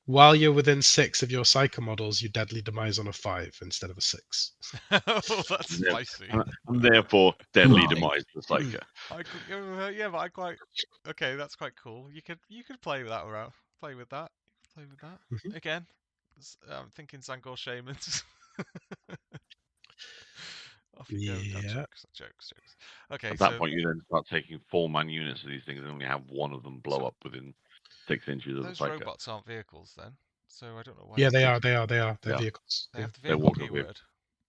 While you're within 6 of your Psycho models, you deadly demise on a 5 instead of a 6. Oh, that's spicy. And therefore, deadly Right. demise the Psycho. Yeah, but I quite. Okay, that's quite cool. You could play with that around. Play with that. Mhm. Again. I'm thinking Zangor Shamans. Off you go. No, Yeah. jokes. Okay, At that so point, you then start taking 4-man units of these things and only have one of them blow So- up within 6 inches of the those Psycho. robots aren't vehicles then. So I don't know why. Yeah, they they are. They're Yeah. vehicles. They Yeah. have the They're vehicle walker keyword.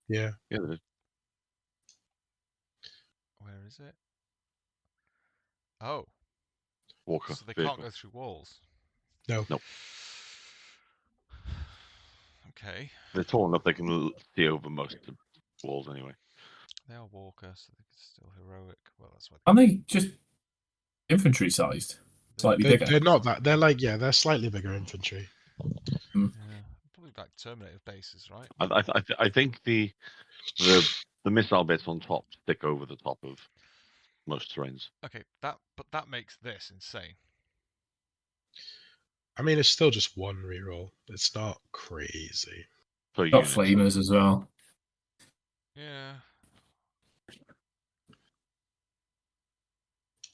Yeah. Yeah, they- Where is it? Oh, walker so they vehicle. can't go through walls. No. Nope. Okay, They're tall enough they can see over most of the walls anyway. they are walker, so they're still heroic. Well, that's what. Aren't they just infantry sized? Slightly bigger. They're not that. They're like, yeah, they're slightly bigger infantry. Yeah, probably like Terminator bases, right? I think the missile bits on top stick over the top of most terrains. Okay, that makes this insane. I mean, it's still just one reroll. It's not crazy. Per Got unit. flamers as well. Yeah.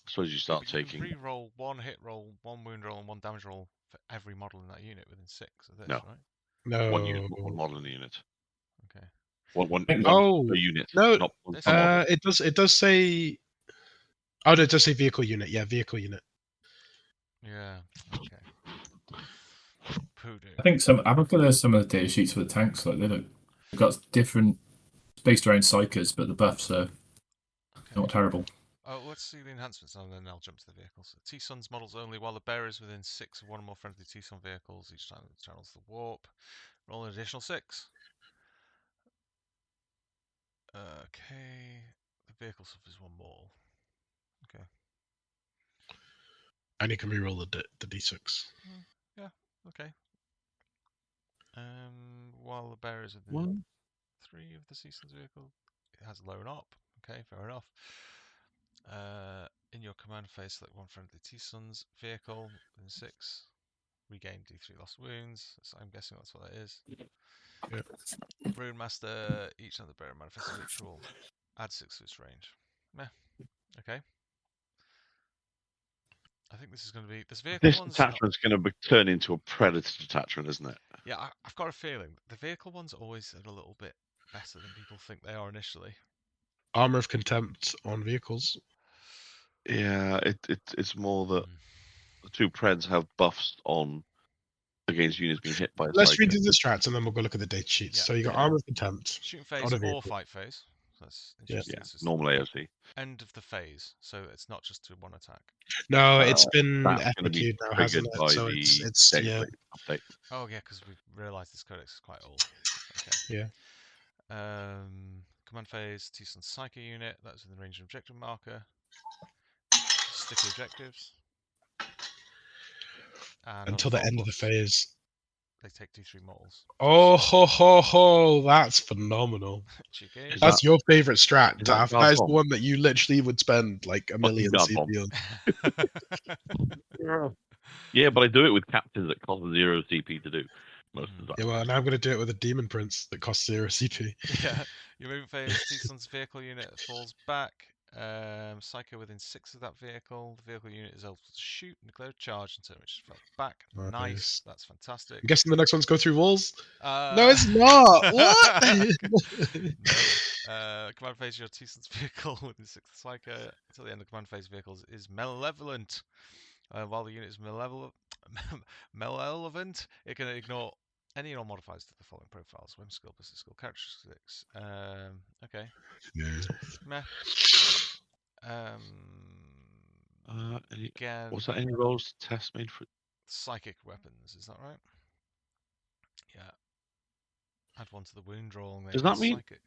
I suppose you start But you taking. can re-roll one hit roll, one wound roll, and one damage roll for every model in that unit within 6 of this, No. right? No. One unit, one model in the unit. Okay. One Oh, per unit. no, Not one This per model. It does say. Oh, no, it does say vehicle unit. Yeah, vehicle unit. Yeah. Okay. Poodoo. I think I've looked at some of the data sheets for the tanks. Like they've got different based around psychers, but the buffs are Okay. not terrible. Oh, let's see the enhancements and then I'll jump to the vehicles. T-Sun's models only while the bearer is within 6 of one or more friendly T-Sun vehicles. Each time it channels the warp. Roll an additional 6. Okay. The vehicle suffers 1 more. Okay. And you can reroll the d6. Yeah. Okay. While the bearer is within 3 of the T-Sun's vehicle, it has loan up. Okay, fair enough. In your command phase, select one friendly T-Sun's vehicle within 6. Regain D3 lost wounds. So I'm guessing that's what that is. Yep. Rune Master, each time the bearer manifests a ritual, add 6 to its range. Meh. Okay. I think this is going to be this vehicle This one's detachment's going to turn into a predator detachment, isn't it? Yeah, I've got a feeling the vehicle one's always a little bit better than people think they are initially. Armor of Contempt on vehicles. Yeah, it's more that the 2 preds have buffs on against units being hit by a Let's psycho. read the strats and then we'll go look at the data sheets. Yeah. So you got Yeah. Armor of Contempt. Shooting phase On a or vehicle. fight phase. So that's Yeah. interesting. Yeah, This is normal AOC. end of the phase, so it's not just to one attack. No, it's been That's going to be FAQ'd now, hasn't triggered it? by So the it's data yeah. update. Oh yeah, because we've realised this codex is quite old. Okay. Yeah. Command phase, T-Sun Psycho unit. That's within range of objective marker. Sticky objectives. And Until on the full end of the buffs, phase. they take D3 models. Oh ho ho ho! That's phenomenal. Cheeky. Is That's that- your favorite strat, is that Taff. Guard That is the Bomb? one that you literally would spend like a million Guard CP Bomb. on. Yeah, but I do it with captains that cost 0 CP to do most of the Yeah, time. well, now I'm going to do it with a Demon Prince that costs 0 CP. Yeah, your movement phase, T-Sun's vehicle unit falls back. Psycho within 6 of that vehicle. The vehicle unit is able to shoot and declare a charge until it fell back. Nice. Nice. That's fantastic. I'm guessing the next one's go through walls? No, it's not! What? No. Command phase, your T-Sun's vehicle within 6 of Psycho until the end of command phase vehicles is malevolent. While the unit is malevolent, it can ignore any or modifiers to the following profiles: whimsical, mystical characteristics. Okay. Yeah. Meh. Again, Was that any rolls test made for? psychic weapons, is that right? Yeah. Add 1 to the wound roll. And Does that mean- psychic?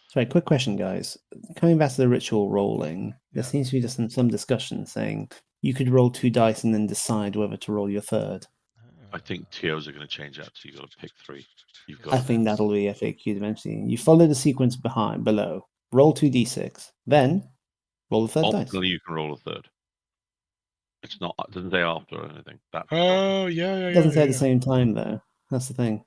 Sorry, quick question, guys. Coming back to the ritual rolling, there Yeah. seems to be just some discussion saying you could roll 2 dice and then decide whether to roll your third. I think TOs are going to change that, so you've got to pick 3. You've I got think that'll be FAQ eventually. You follow the sequence below. Roll 2d6. Then Roll the third dice. Optionally, you can roll a third. It's not. It doesn't say after or anything. That's Oh, yeah, yeah, It doesn't say yeah, at the yeah. same time, though. That's the thing.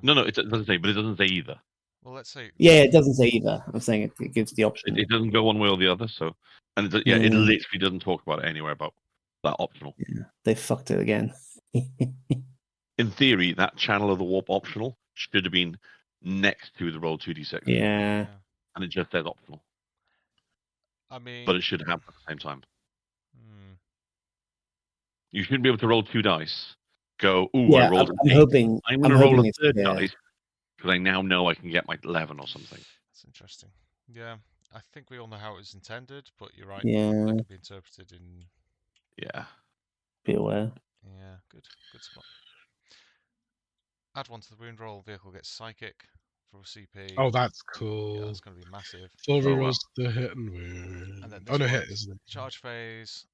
no. It doesn't say, but it doesn't say either. Well, let's say. Yeah, it doesn't say either. I'm saying it gives the option. It doesn't go one way or the other. So, and it Yeah. literally doesn't talk about it anywhere about that optional. Yeah, they fucked it again. In theory, that channel of the warp optional should have been next to the roll 2d6. Yeah. And it just says optional. I mean, But it should happen at the same time. hmm. You shouldn't be able to roll 2 dice. Go, ooh, Yeah, I rolled I'm an 8. hoping. I'm going to roll a it's- third yeah. dice because I now know I can get my 11 or something. That's interesting. Yeah, I think we all know how it was intended, but you're right. Yeah. That could be interpreted in. Yeah. Be aware. Yeah, good spot. Add one to the wound roll. Vehicle gets psychic for a CP. Oh, that's Yeah, cool. that's going to be massive. Full Oh, wow. rerolls the hit and wound. And then Oh, this no, one, hit, isn't it? charge phase.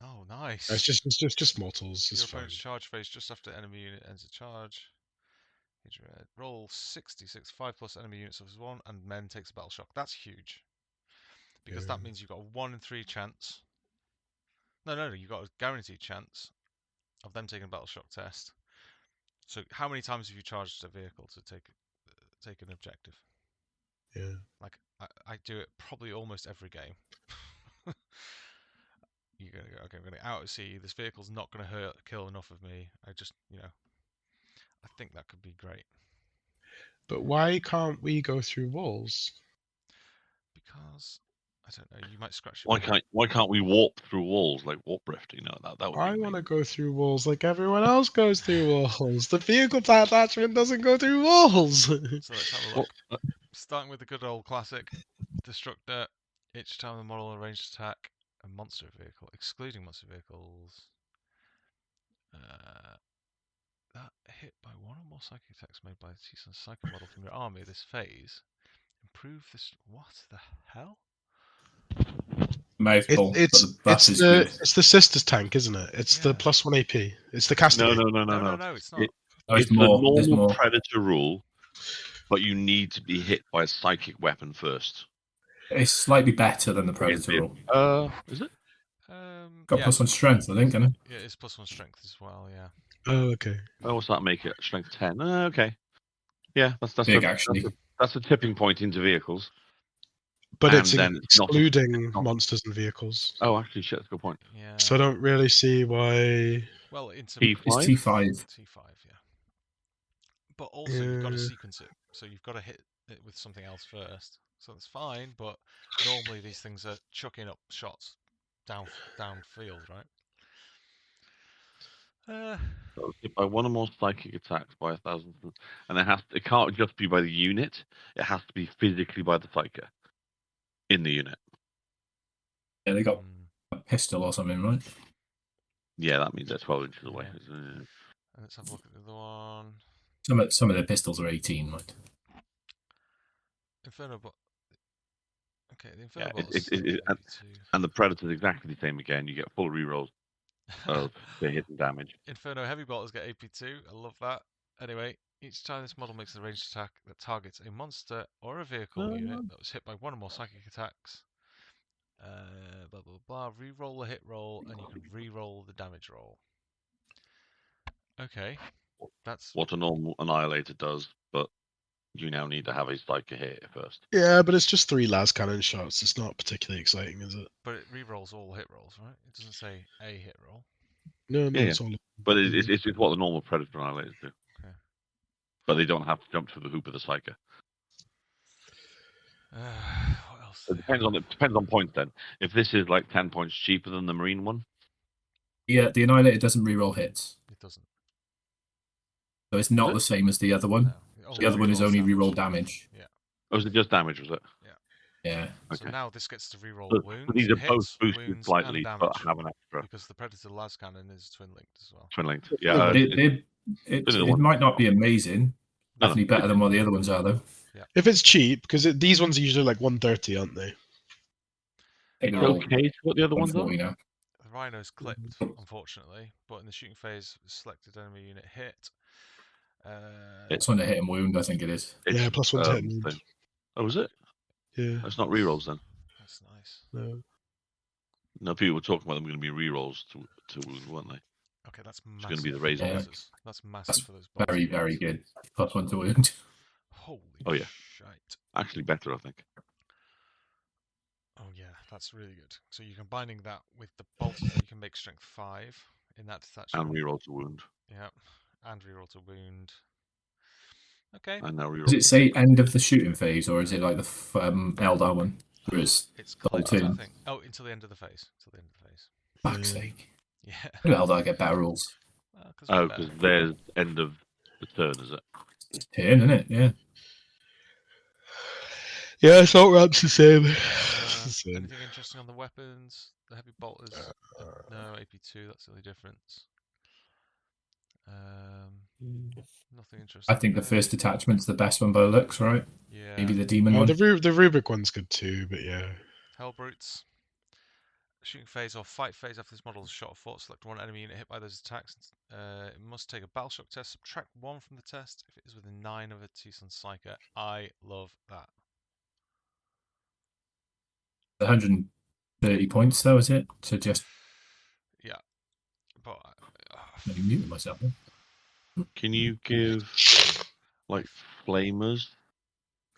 Oh, nice. It's just mortals. It's Your fine. opponent's charge phase just after enemy unit ends a charge. Roll 66, 5+ enemy unit suffers 1, and men takes a battle shock. That's huge. Because that means you've got a 1 in 3 chance. No, you've got a guaranteed chance of them taking a battle shock test. So how many times have you charged a vehicle to take an objective? Yeah. Like, I do it probably almost every game. You're going to go, okay, I'm going to out at sea. This vehicle's not going to kill enough of me. I just, I think that could be great. But why can't we go through walls? Because, I don't know, you might scratch your Why can't we warp through walls like warp rift? That would be I want to amazing. go through walls like everyone else goes through walls. The vehicle attachment doesn't go through walls. So let's have a look. Starting with the good old classic Destructor. Each time the model ranged attack a monster vehicle, excluding monster vehicles. That hit by one or more psychic attacks made by the T-Sun psychic model from your army this phase. Improve this. What the hell? Mouthful. It's but the buff is the good. it's the sisters tank, isn't it? It's the Yeah. +1 AP. It's the castigate. No, it's not. Oh, It's it's more. the There's normal more. predator rule, but you need to be hit by a psychic weapon first. It's slightly better than the predator rule. Is it? Got yeah, +1 strength, I think, isn't it? Yeah, it's +1 strength as well. Yeah. Oh, okay. Oh, what's that make it? Strength 10. Okay. Yeah, that's Big, actually. That's a tipping point into vehicles. But And it's then it's not a- excluding it's not- monsters and vehicles. Oh, actually, shit, that's a good point. Yeah. So I don't really see why. Well, into T5? It's T5. T5, yeah. But also, you've got to Yeah. sequence it, so you've got to hit it with something else first. So that's fine, but normally these things are chucking up shots downfield, right? So it's hit by one or more psychic attacks by 1,000, and it can't just be by the unit. It has to be physically by the psyker in the unit. Yeah, they got mm, a pistol or something, right? Yeah, that means they're 12 inches away. and let's have a look at the other one. Some of their pistols are 18, right? Inferno bot. Okay, the Yeah, Inferno bot is and the predator's exactly the same again. You get full rerolls of the hit and damage. Inferno heavy bolters get AP2. I love that. Anyway, each time this model makes a ranged attack that targets a monster or a vehicle unit that was hit by one or more psychic attacks, blah blah blah. Reroll the hit roll, and you can reroll the damage roll. Okay, that's What a normal annihilator does, but you now need to have a psyker hit it first. Yeah, but it's just 3 las cannon shots. It's not particularly exciting, is it? but it rerolls all hit rolls, right? It doesn't say a hit roll. No, Yeah, it's all. But it's what the normal predator annihilators do. Okay. But they don't have to jump through the hoop of the psyker. What else? It depends on points then. If this is like 10 points cheaper than the marine one, Yeah, the Annihilator doesn't reroll hits. It doesn't. So it's not Is it? the same as the other one. No. The other one is rerolls only reroll damage. Yeah. or was it just damage? Was it? Yeah. So Okay. now this gets to reroll So wounds, these are hits, both boosted wounds, slightly, and but damage, have an extra because the Predator las cannon is twin linked as well. twin linked. Yeah, Yeah, but it might not be amazing. No, Definitely better than what the other ones are, though. If it's cheap, because these ones are usually like 130, aren't they? I think it's they're all okay to what the other ones are. 140 now. The Rhino's clipped, unfortunately, but in the shooting phase, selected enemy unit hit. It's on a hit and wound, I think it is. Yeah, +1 to hit and wound. thing. Oh, is it? Yeah. That's not rerolls then. That's nice. No. No, people were talking about them going to be rerolls to wound, weren't they? Okay, that's It's massive. going to be the for razor Yeah. bolters. That's massive That's for those bolter Very, blades. very good. +1 to wound. Holy Oh, yeah. shite. Actually, better, I think. Oh yeah, that's really good. So you're combining that with the bolters that you can make strength 5 in that detachment. And reroll to wound. Yeah, and reroll to wound. Okay. And now reroll. Does it say end of the shooting phase, or is it like the Eldar one? Where it's It's the whole collected, I turn? think. Oh, until the end of the phase. Until the end of the phase. Fuck's sake. Yeah. How do Eldar get better rules? Oh, because there's end of the turn, is it? It's turn, isn't it? Yeah. Yeah, assault ramp's the same. Anything interesting on the weapons? The heavy bolters? No, AP2, that's the only difference. Nothing interesting. I think the first attachment's the best one by the looks, right? Yeah. Maybe the demon Oh, one. the Rubik one's good too, but yeah. Hellbrutes. Shooting phase or fight phase after this model is shot or fought. Select one enemy unit hit by those attacks. It must take a battle shock test. Subtract 1 from the test if it is within 9 of a Tucson Psyker. I love that. 130 points, though, is it? To just Yeah. But let me mute myself. Can you give, like, flamers?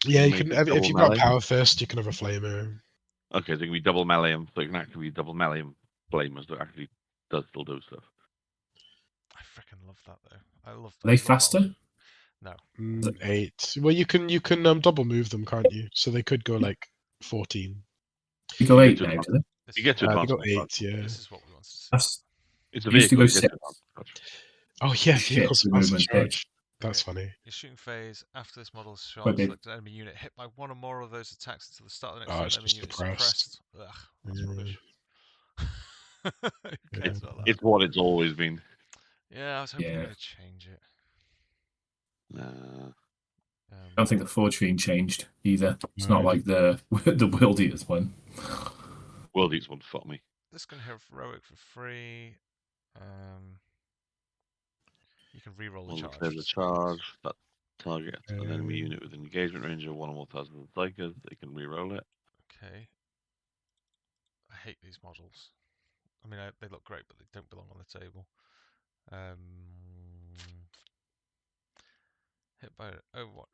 Yeah, you Make can. it If double you've got melee? power fist, you can have a flamer. Okay, so it can be double melee, so it can actually be double melee and flamers that actually does still do stuff. I freaking love that though. I love that. Are they faster? No. 8. Well, you can double move them, can't you? So they could go like 14. You go You 8 get to now, advance- do they? This You is get to what- They advance. go on 8. that. Yeah. This is what we want to see. That's It's a Used to vehicle. go You get to 6. advance. Oh yeah, Shit, vehicles the massive movement charge. That's Okay. funny. Your shooting phase after this model is shot. Quite big. Select an enemy unit hit by one or more of those attacks until the start of the next Oh, turn. it's Enemy just unit is suppressed. suppressed. Ugh, that's Yeah. rubbish. Who cares about that? It's what it's always been. Yeah, I was hoping Yeah. they were going to change it. Nah. I don't think the Forge Fiend changed either. It's No. not like the the World Eaters one. World Eats one fuck me. This can have heroic for free. You can reroll the Well, charge. there's which a is charge that targets an enemy Um, unit with an engagement range of 1 or more thousand of Psychers. They can reroll it. nice. Okay. I hate these models. I mean, they look great, but they don't belong on the table. Hit by what?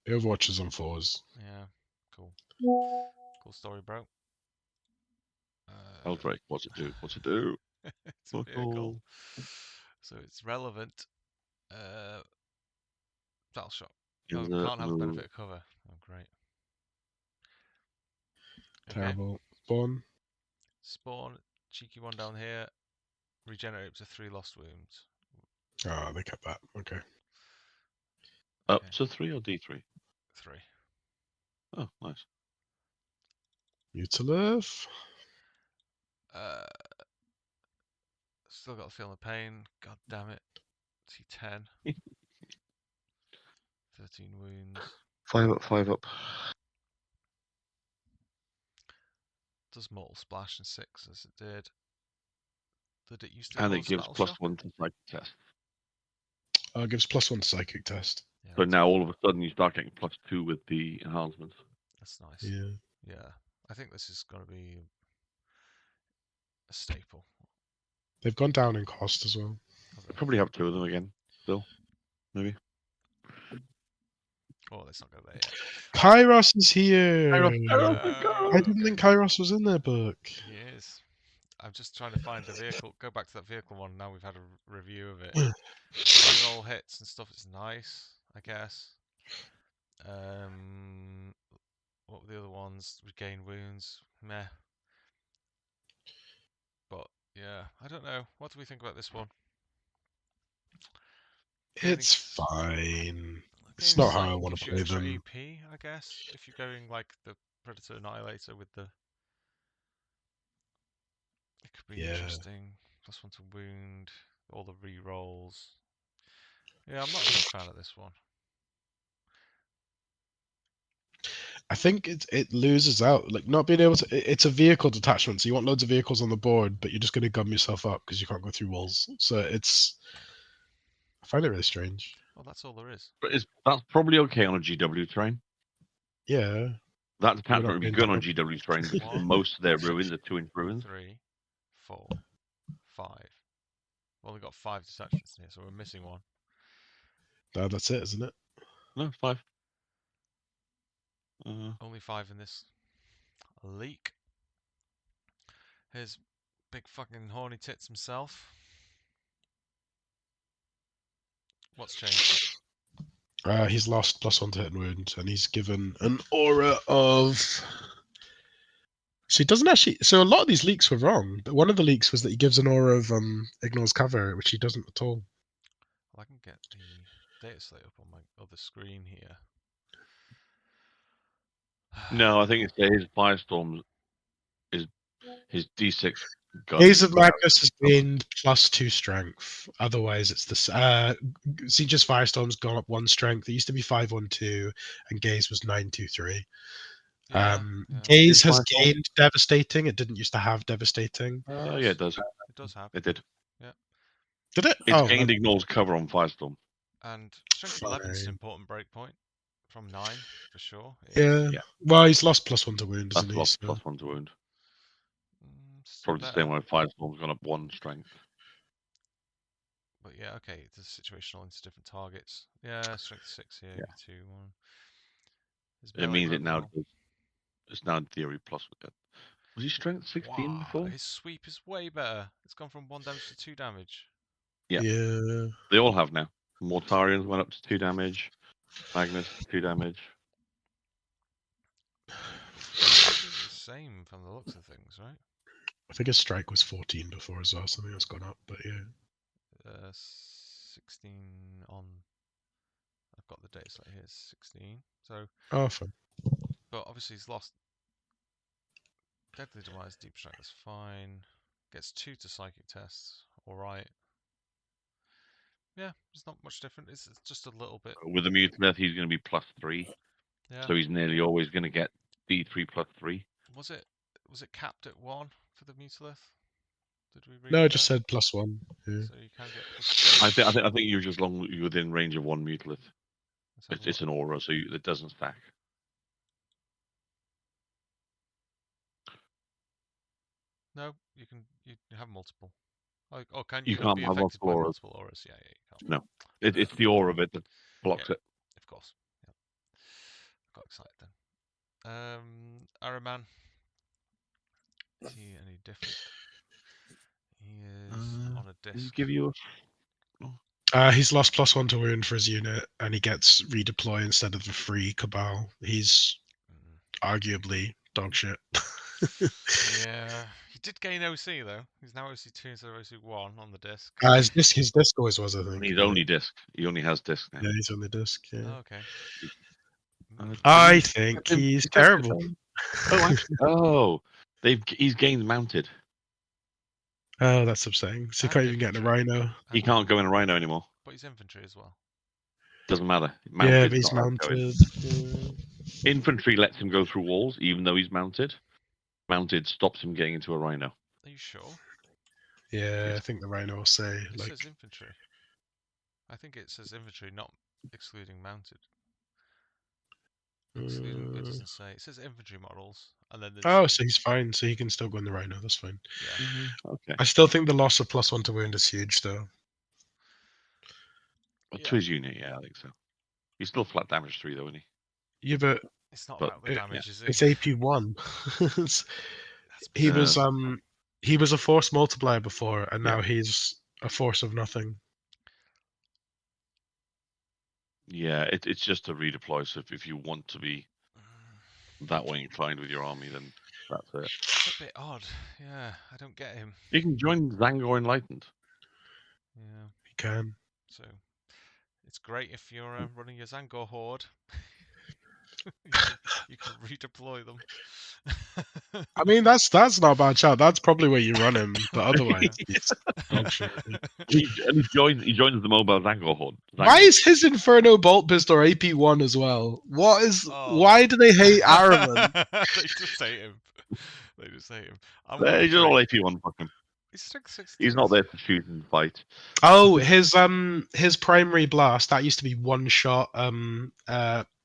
Overwatch is on 4s. Yeah, cool. Cool story, bro. Eldrake, what's it do? What's it do? It's a vehicle, so it's relevant. Battle shot. Oh, Is it can't have the move? benefit of cover. Oh, great. Okay. Terrible. Spawn. Spawn, cheeky one down here. Regenerate up to 3 lost wounds. Oh, they kept that. Okay. Up Okay. to 3 or D3? 3. Oh, nice. You to live. Still got a feel of pain. God damn it. T10. 13 wounds. 5 up, 5 up. Does mortal splash and 6 as it did. Did it used to And it cause gives battle plus shock? 1 to psychic test. It gives +1 psychic test. Yeah, So that's now good. all of a sudden you start getting plus 2 with the enhancements. That's nice. Yeah. Yeah, I think this is going to be a staple. They've gone down in cost as well. Have they? Probably have 2 of them again. Still. Maybe. Oh, let's not go there yet. Kairos is here. Oh, I didn't think Kairos was in their book. He is. I'm just trying to find the vehicle. Go back to that vehicle one. Now we've had a review of it. Roll hits and stuff is nice, I guess. What were the other ones? Regain wounds. Meh. But yeah, I don't know. What do we think about this one? It's fine. It's Gaining not how I Psychic wanna gives you play extra them. AP, I guess. If you're going like the Predator Annihilator with the, it could be Yeah. interesting. +1 to wound. All the re-rolls. Yeah, I'm not a big fan of this one. I think it loses out, like not being able to. It's a vehicle detachment, so you want loads of vehicles on the board, but you're just going to gum yourself up because you can't go through walls. So I find it really strange. Well, that's all there is. But that's probably okay on a GW train. Yeah. That detachment would be being good on down. GW terrain because One, most of their ruins are 2-inch ruins. 3, 4, 5. Well, we've got 5 detachments here, so we're missing one. No, that's it, isn't it? No, 5. Only 5 in this leak. Here's big fucking horny tits himself. What's changed? He's lost +1 to hit and wound, and he's given an aura of. So he doesn't actually. So a lot of these leaks were wrong, but one of the leaks was that he gives an aura of ignores cover, which he doesn't at all. Well, I can get the data slate up on my other screen here. No, I think it's his Firestorm is his D6 gun. Gaze of Magnus has gained +2 strength. Otherwise, it's the Siege's Firestorm's gone up 1 strength. It used to be 512, and Gaze was 923. Yeah, Gaze has Firestorm? gained Devastating. It didn't used to have Devastating. Yeah, it does. It does have. It did. Did it? It's gained ignores cover on Firestorm. And strength 11 is an Fine. important breakpoint from 9 for sure. Yeah. Yeah. Well, he's lost +1 to wound, That's isn't he? lost So- +1 to wound. Still Probably the better. same way Firestorm's gone up 1 strength. But yeah, okay, it's situational into different targets. Yeah, strength 6 here, Yeah. 2, 1. His It melee means it now roll. does. It's now in theory plus. Was he strength 16 Wow, before? his sweep is way better. It's gone from 1 damage to 2 damage. Yeah. Yeah. They all have now. Mortarians went up to 2 damage. Magnus 2 damage. It's the same from the looks of things, right? I think his strike was 14 before as well. Something that's gone up, but yeah. 16 on. I've got the data slate here. 16. So, Oh, fun. but obviously he's lost. Deadly Demise, Deep Strike. That's fine. Gets 2 to psychic tests. All right. Yeah, it's not much different. It's just a little bit. With the Mutineth, he's going to be +3. Yeah. So he's nearly always going to get D3 +3. Was it capped at 1 for the Mutilith? Did we read No, I that? just said +1. Yeah. So you can get plus. I think you're just you're within range of 1 Mutilith. Let's have a It's look. an aura, so it doesn't stack. No, you have multiple. Oh, can You you can't be have affected by multiple auras. multiple auras? Yeah, you can't. No. It's the aura of it that blocks it. Of course. Yeah. Got excited then. Araman. Is he any different? He is on a Does he disc. give you He's lost +1 to wound for his unit, and he gets redeploy instead of the free Cabal. He's arguably dog shit. Yeah, he did gain OC though. He's now OC2 instead of OC1 on the disc. His disc always was, I think. He's only disc. He only has disc now. Yeah, he's on the disc. Yeah. Oh, okay. I think he's terrible. He's gained mounted. Oh, that's upsetting. So he And can't even get in a Rhino. He can't go in a Rhino anymore. But he's infantry as well. Doesn't matter. Yeah, but Mounted's he's not allowed to go in. mounted. Yeah. Infantry lets him go through walls, even though he's mounted. Mounted stops him getting into a Rhino. Are you sure? Yeah, I think the Rhino will say It like. says infantry. I think it says infantry, not excluding mounted. Excluding, it doesn't say. It says infantry models, and then there's. Oh, so he's fine. So he can still go in the Rhino. That's fine. Yeah. Okay. I still think the loss of +1 to wound is huge, though. To his unit, yeah, I think so. He's still flat damage 3, though, isn't he? Yeah, but It's not But about the damage, is it? it's AP1. That's he bizarre. was he was a force multiplier before, and Yeah. now he's a force of nothing. Yeah, it's just a redeploy. So if you want to be that way inclined with your army, then that's it. It's a bit odd. Yeah, I don't get him. You can join Zangor Enlightened. Yeah. He can. So it's great if you're running your Zangor horde. you can redeploy them. I mean, that's not a bad shout. That's probably where you run him, but otherwise, he's dog shit. He joins the mobile Zangor horde. Why is his Inferno Bolt Pistol AP1 as well? What is? Oh. Why do they hate Araman? They just hate him. They just hate him. I'm He's just wondering- all AP1 fucking. He's strength 16. He's not there to shoot and fight. Oh, his primary blast that used to be one shot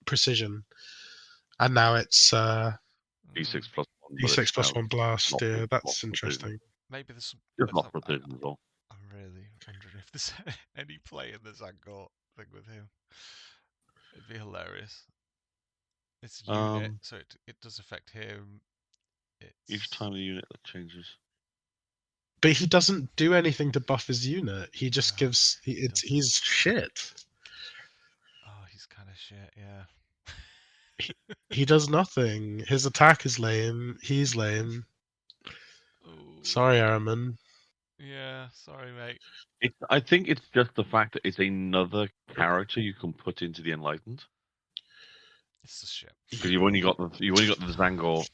precision, And now it's D6 plus 1. but D6 it's plus now 1 blast. not Yeah, not that's precision. interesting. Maybe there's some. Just not I- precision as well. I'm really wondering if there's any play in the Zangor thing with him. It'd be hilarious. It's a unit, so it does affect him. Each time the unit that changes. But he doesn't do anything to buff his unit. He just No, gives. he doesn't. He's shit. Oh, he's kind of shit. Yeah. He does nothing. His attack is lame. He's lame. Ooh. Sorry, Araman. Yeah, sorry, mate. I think it's just the fact that it's another character you can put into the Enlightened. It's just shit. Because you've only got the Zangor.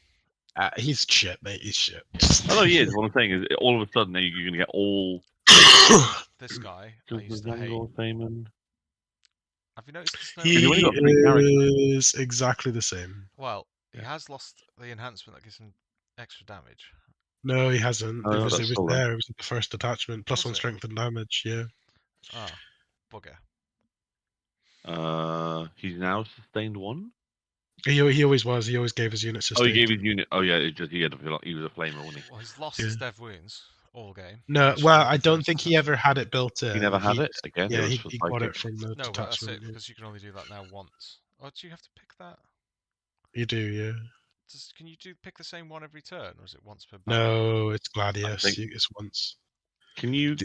He's shit, mate. He's shit. Oh no, he is. What I'm saying is, all of a sudden, now you're going to get all. This guy, I Does the used to hate. Zangor Thaman? Have you noticed there's no? He only got 3 characters. is exactly the same. Well, he Yeah. has lost the enhancement that gives him extra damage. No, he hasn't. Oh, it was that's still there. there. It was the first attachment. Plus Was 1 it? strength and damage. Yeah. Ah, bugger. He's now sustained 1. He always was. He always gave his unit Oh, he sustained. gave his unit. Oh yeah, he was a flamer, wasn't he? Well, he's lost Yeah. his dev wounds all game. No, which well, is I the don't first think he ever had it built in. He never had it just- again. Yeah, it was he, for he got psychic. it from the No, but that's detachment. it, Yeah. because you can only do that now once. Oh, do you have to pick that? You do, yeah. Can you pick the same one every turn, or is it once per battle? No, it's Gladius. think- It's once. Can you?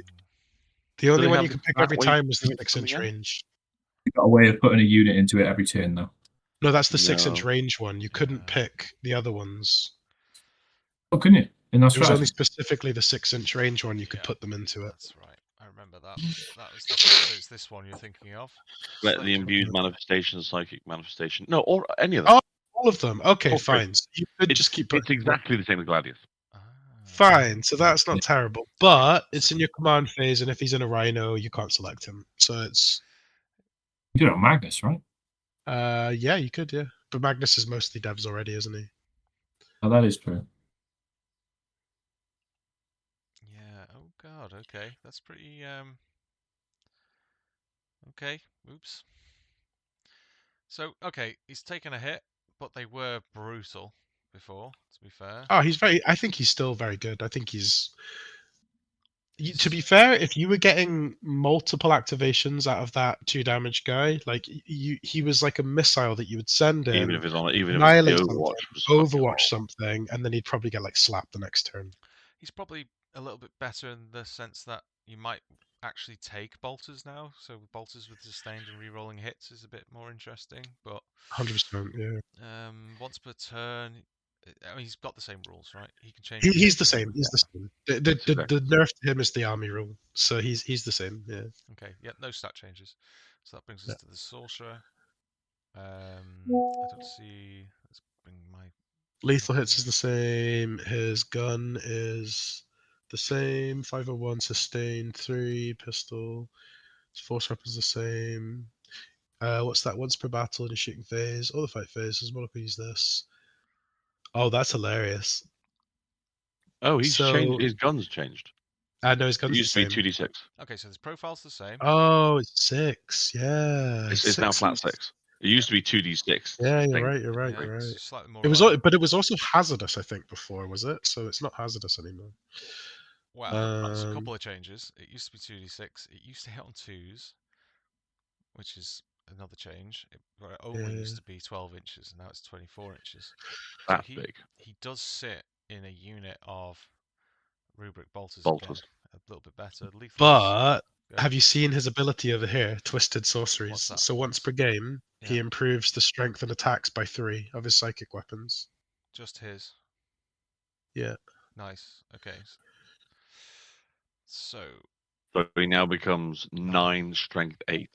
The only they one have you can the pick flat every weight time was the units 6-inch coming in? range. You've got a way of putting a unit into it every turn, though. No, that's the 6-inch No. range one. You couldn't Yeah. pick the other ones. Oh, couldn't you? In that It was only strategy? specifically the 6-inch range one you could Yeah, put them into it. That's right. I remember that. That was so it's this one you're thinking of. Let the Slightly imbued different. manifestation, psychic manifestation. No, or any of them. Oh, all of them. Okay, Oh, great. fine. So you could just keep It's putting. exactly the same as Gladius. Ah. Fine. So that's not terrible, but it's So- in your command phase, and if he's in a Rhino, you can't select him. So it's. You did it on Magnus, right? Yeah, you could, yeah. But Magnus is mostly devs already, isn't he? Oh, that is true. Yeah. Oh God. Okay. That's pretty. Okay. Oops. So okay, he's taken a hit, but they were brutal before. To be fair. Oh, I think he's still very good. I think he's. To be fair, if you were getting multiple activations out of that 2 damage guy, like he was like a missile that you would send in, Even if it's on, even if annihilate it's the something, Overwatch, was fucking Overwatch horrible. something, and then he'd probably get like slapped the next turn. He's probably a little bit better in the sense that you might actually take bolters now. So bolters with sustained and re-rolling hits is a bit more interesting. But 100%, yeah. once per turn, I mean, he's got the same rules, right? He can change. He's the his same. rule. He's the same. The exactly nerf to him is the army rule, so he's the same. Yeah. Okay. Yeah. No stat changes. So that brings us Yeah. to the sorcerer. I don't see. Let's bring my. Lethal hits is the same. His gun is the same. 501 sustained 3 pistol. His force weapon's the same. What's that? Once per battle in a shooting phase. Other fight phases. Monaco use this. Oh, that's hilarious. Oh, he's So- changed. His gun's changed. No, his It gun's the used to same. be 2d6. Okay, so his profile's the same. Oh, it's 6. Yeah. It's now flat is- 6. It used to be 2d6. Yeah, you're Thing. right. You're right. Yeah, You're it's right. slightly more. It was, reliable. but it was also hazardous, I think, before, was it? So it's not hazardous anymore. Well, that's a Um, couple of changes. It used to be 2d6. It used to hit on 2s, which is another change. It only used to be 12 inches, and now it's 24 inches. So That big. He does sit in a unit of rubric bolters, Bolters. again. A little bit better. Lethal. But Go. have you seen his ability over here? Twisted Sorceries. What's that? So once per game, he Yeah. improves the strength and attacks by 3 of his psychic weapons. Just his. Yeah. Nice. Okay. So So he now becomes 9 strength 8.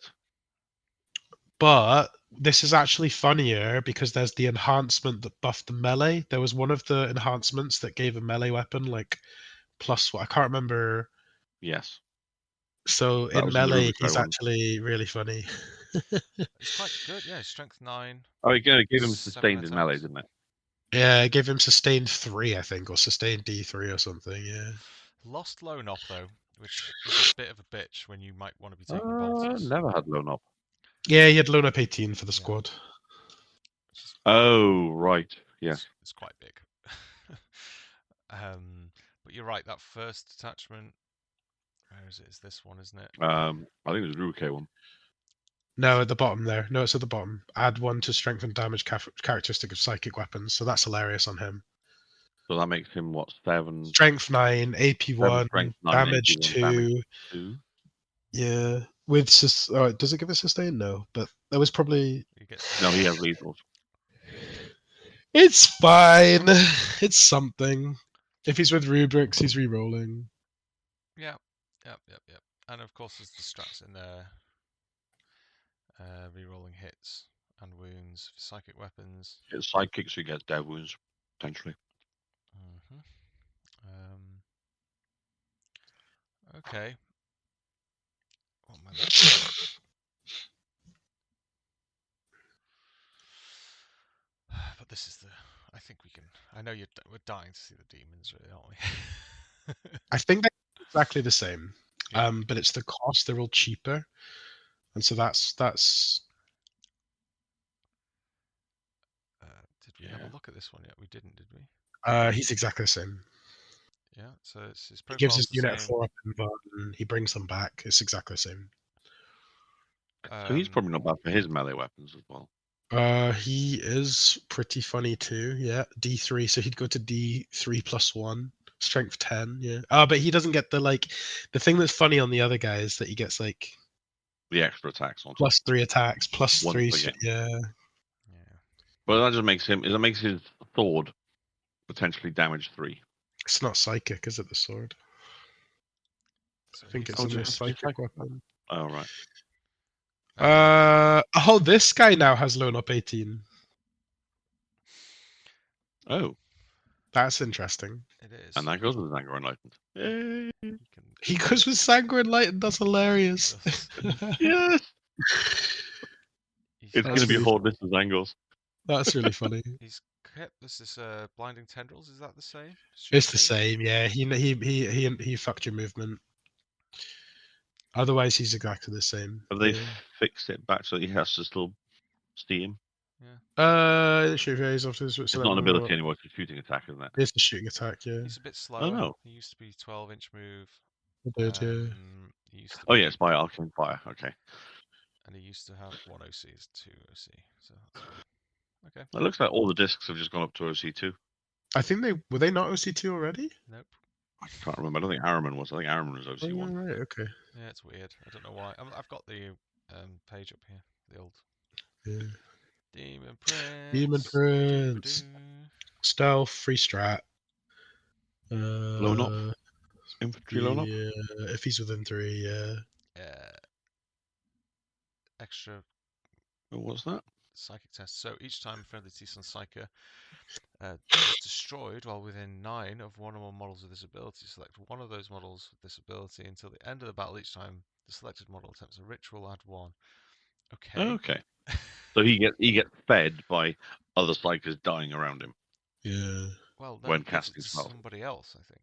But this is actually funnier because there's the enhancement that buffed the melee. There was one of the enhancements that gave a melee weapon like plus what I can't remember. Yes. So That in was in the melee, Rubric he's one. actually really funny. it's quite good. Yeah, strength 9. Oh, it gave him 7 sustained in melee, attacks. didn't it? Yeah, it gave him sustained 3, I think, or sustained D3 or something. Yeah. Lost lone op though, which is a bit of a bitch when you might want to be taking bolters. Never had loan up. Yeah, he had loan up 18 for the Yeah. squad. Which is Oh, right. Yes. It's quite big. But you're right. That first detachment. Where is it? It's this one, isn't it? I think it was Ruke one. No, at the bottom there. No, it's at the bottom. Add 1 to strength and damage characteristic of psychic weapons. So that's hilarious on him. So that makes him what, 7? Strength 9, AP 1, strength, 9, damage AP 1, 2. damage 2. Yeah. With does it give a sustain? No, but that was probably. You get No, he has lethals. It's fine. It's something. If he's with rubrics, he's re-rolling. Yeah. Yep. And of course, there's the strats in there. Rerolling hits and wounds for psychic weapons. His sidekicks, he gets dev wounds, potentially. Okay. What am I looking at? But this is the. I think we can. I know we're dying to see the demons, really, aren't we? I think they're exactly the same. Yeah. But it's the cost, they're all cheaper. And so that's Did we have a look at this one yet? We didn't, did we? he's exactly the same. Yeah. So it's his He gives profile's his the unit same. 4 up and button, he brings them back. It's exactly the same. So he's probably not bad for his melee weapons as well. He is pretty funny too. Yeah, D3. So he'd go to D3 plus 1, strength 10. Yeah. But he doesn't get the thing that's funny on the other guy is that he gets like The extra attacks on top. plus 3 attacks, plus Once 3. again. Yeah. But that just makes his sword potentially damage 3. It's not psychic, is it? The sword. So I think he's it's only a just psychic psychic. weapon. Oh, right. This guy now has loan up 18. Oh, That's interesting. It is. and that goes with Anger Enlightened. Yay. He goes with Sanguine Light, and that's hilarious. Yes! He's It's got- going to be a really whole list of angles. That's really funny. He's kept this blinding tendrils. Is that the same? It's the same, yeah. He fucked your movement. Otherwise, he's exactly the same. Have they Yeah. fixed it back so he has to still steam? Shoot phase after this. It's not an ability anymore, it's a shooting attack, isn't it? It's the shooting attack, yeah. He's a bit slower. no. He used to be 12-inch move. I did, yeah. He used to Oh, be- yeah, it's by Arcane Fire. Okay. And he used to have 1 OC is 2 OC. So that's okay. It looks like all the discs have just gone up to OC2. I think were they not OC2 already? Nope. I can't remember. I don't think Araman was. I think Araman was Oh, OC1. yeah, right, okay. Yeah, it's weird. I don't know why. I've got the page up here. The old Yeah. Demon Prince. Demon Prince. Doo-ba-doo. Stealth, free strat. Loan up? Infantry loan up? Yeah, if he's within 3, yeah. Extra Oh, what's that? psychic test. So each time a friendly T-Sun Psyker is destroyed while within 9 of one or more models with this ability, select one of those models with this ability until the end of the battle. Each time the selected model attempts a ritual, add 1. Okay. Okay. So he gets fed by other psychers dying around him. Yeah. Well, no, when he gives casting it to spells. somebody else, I think.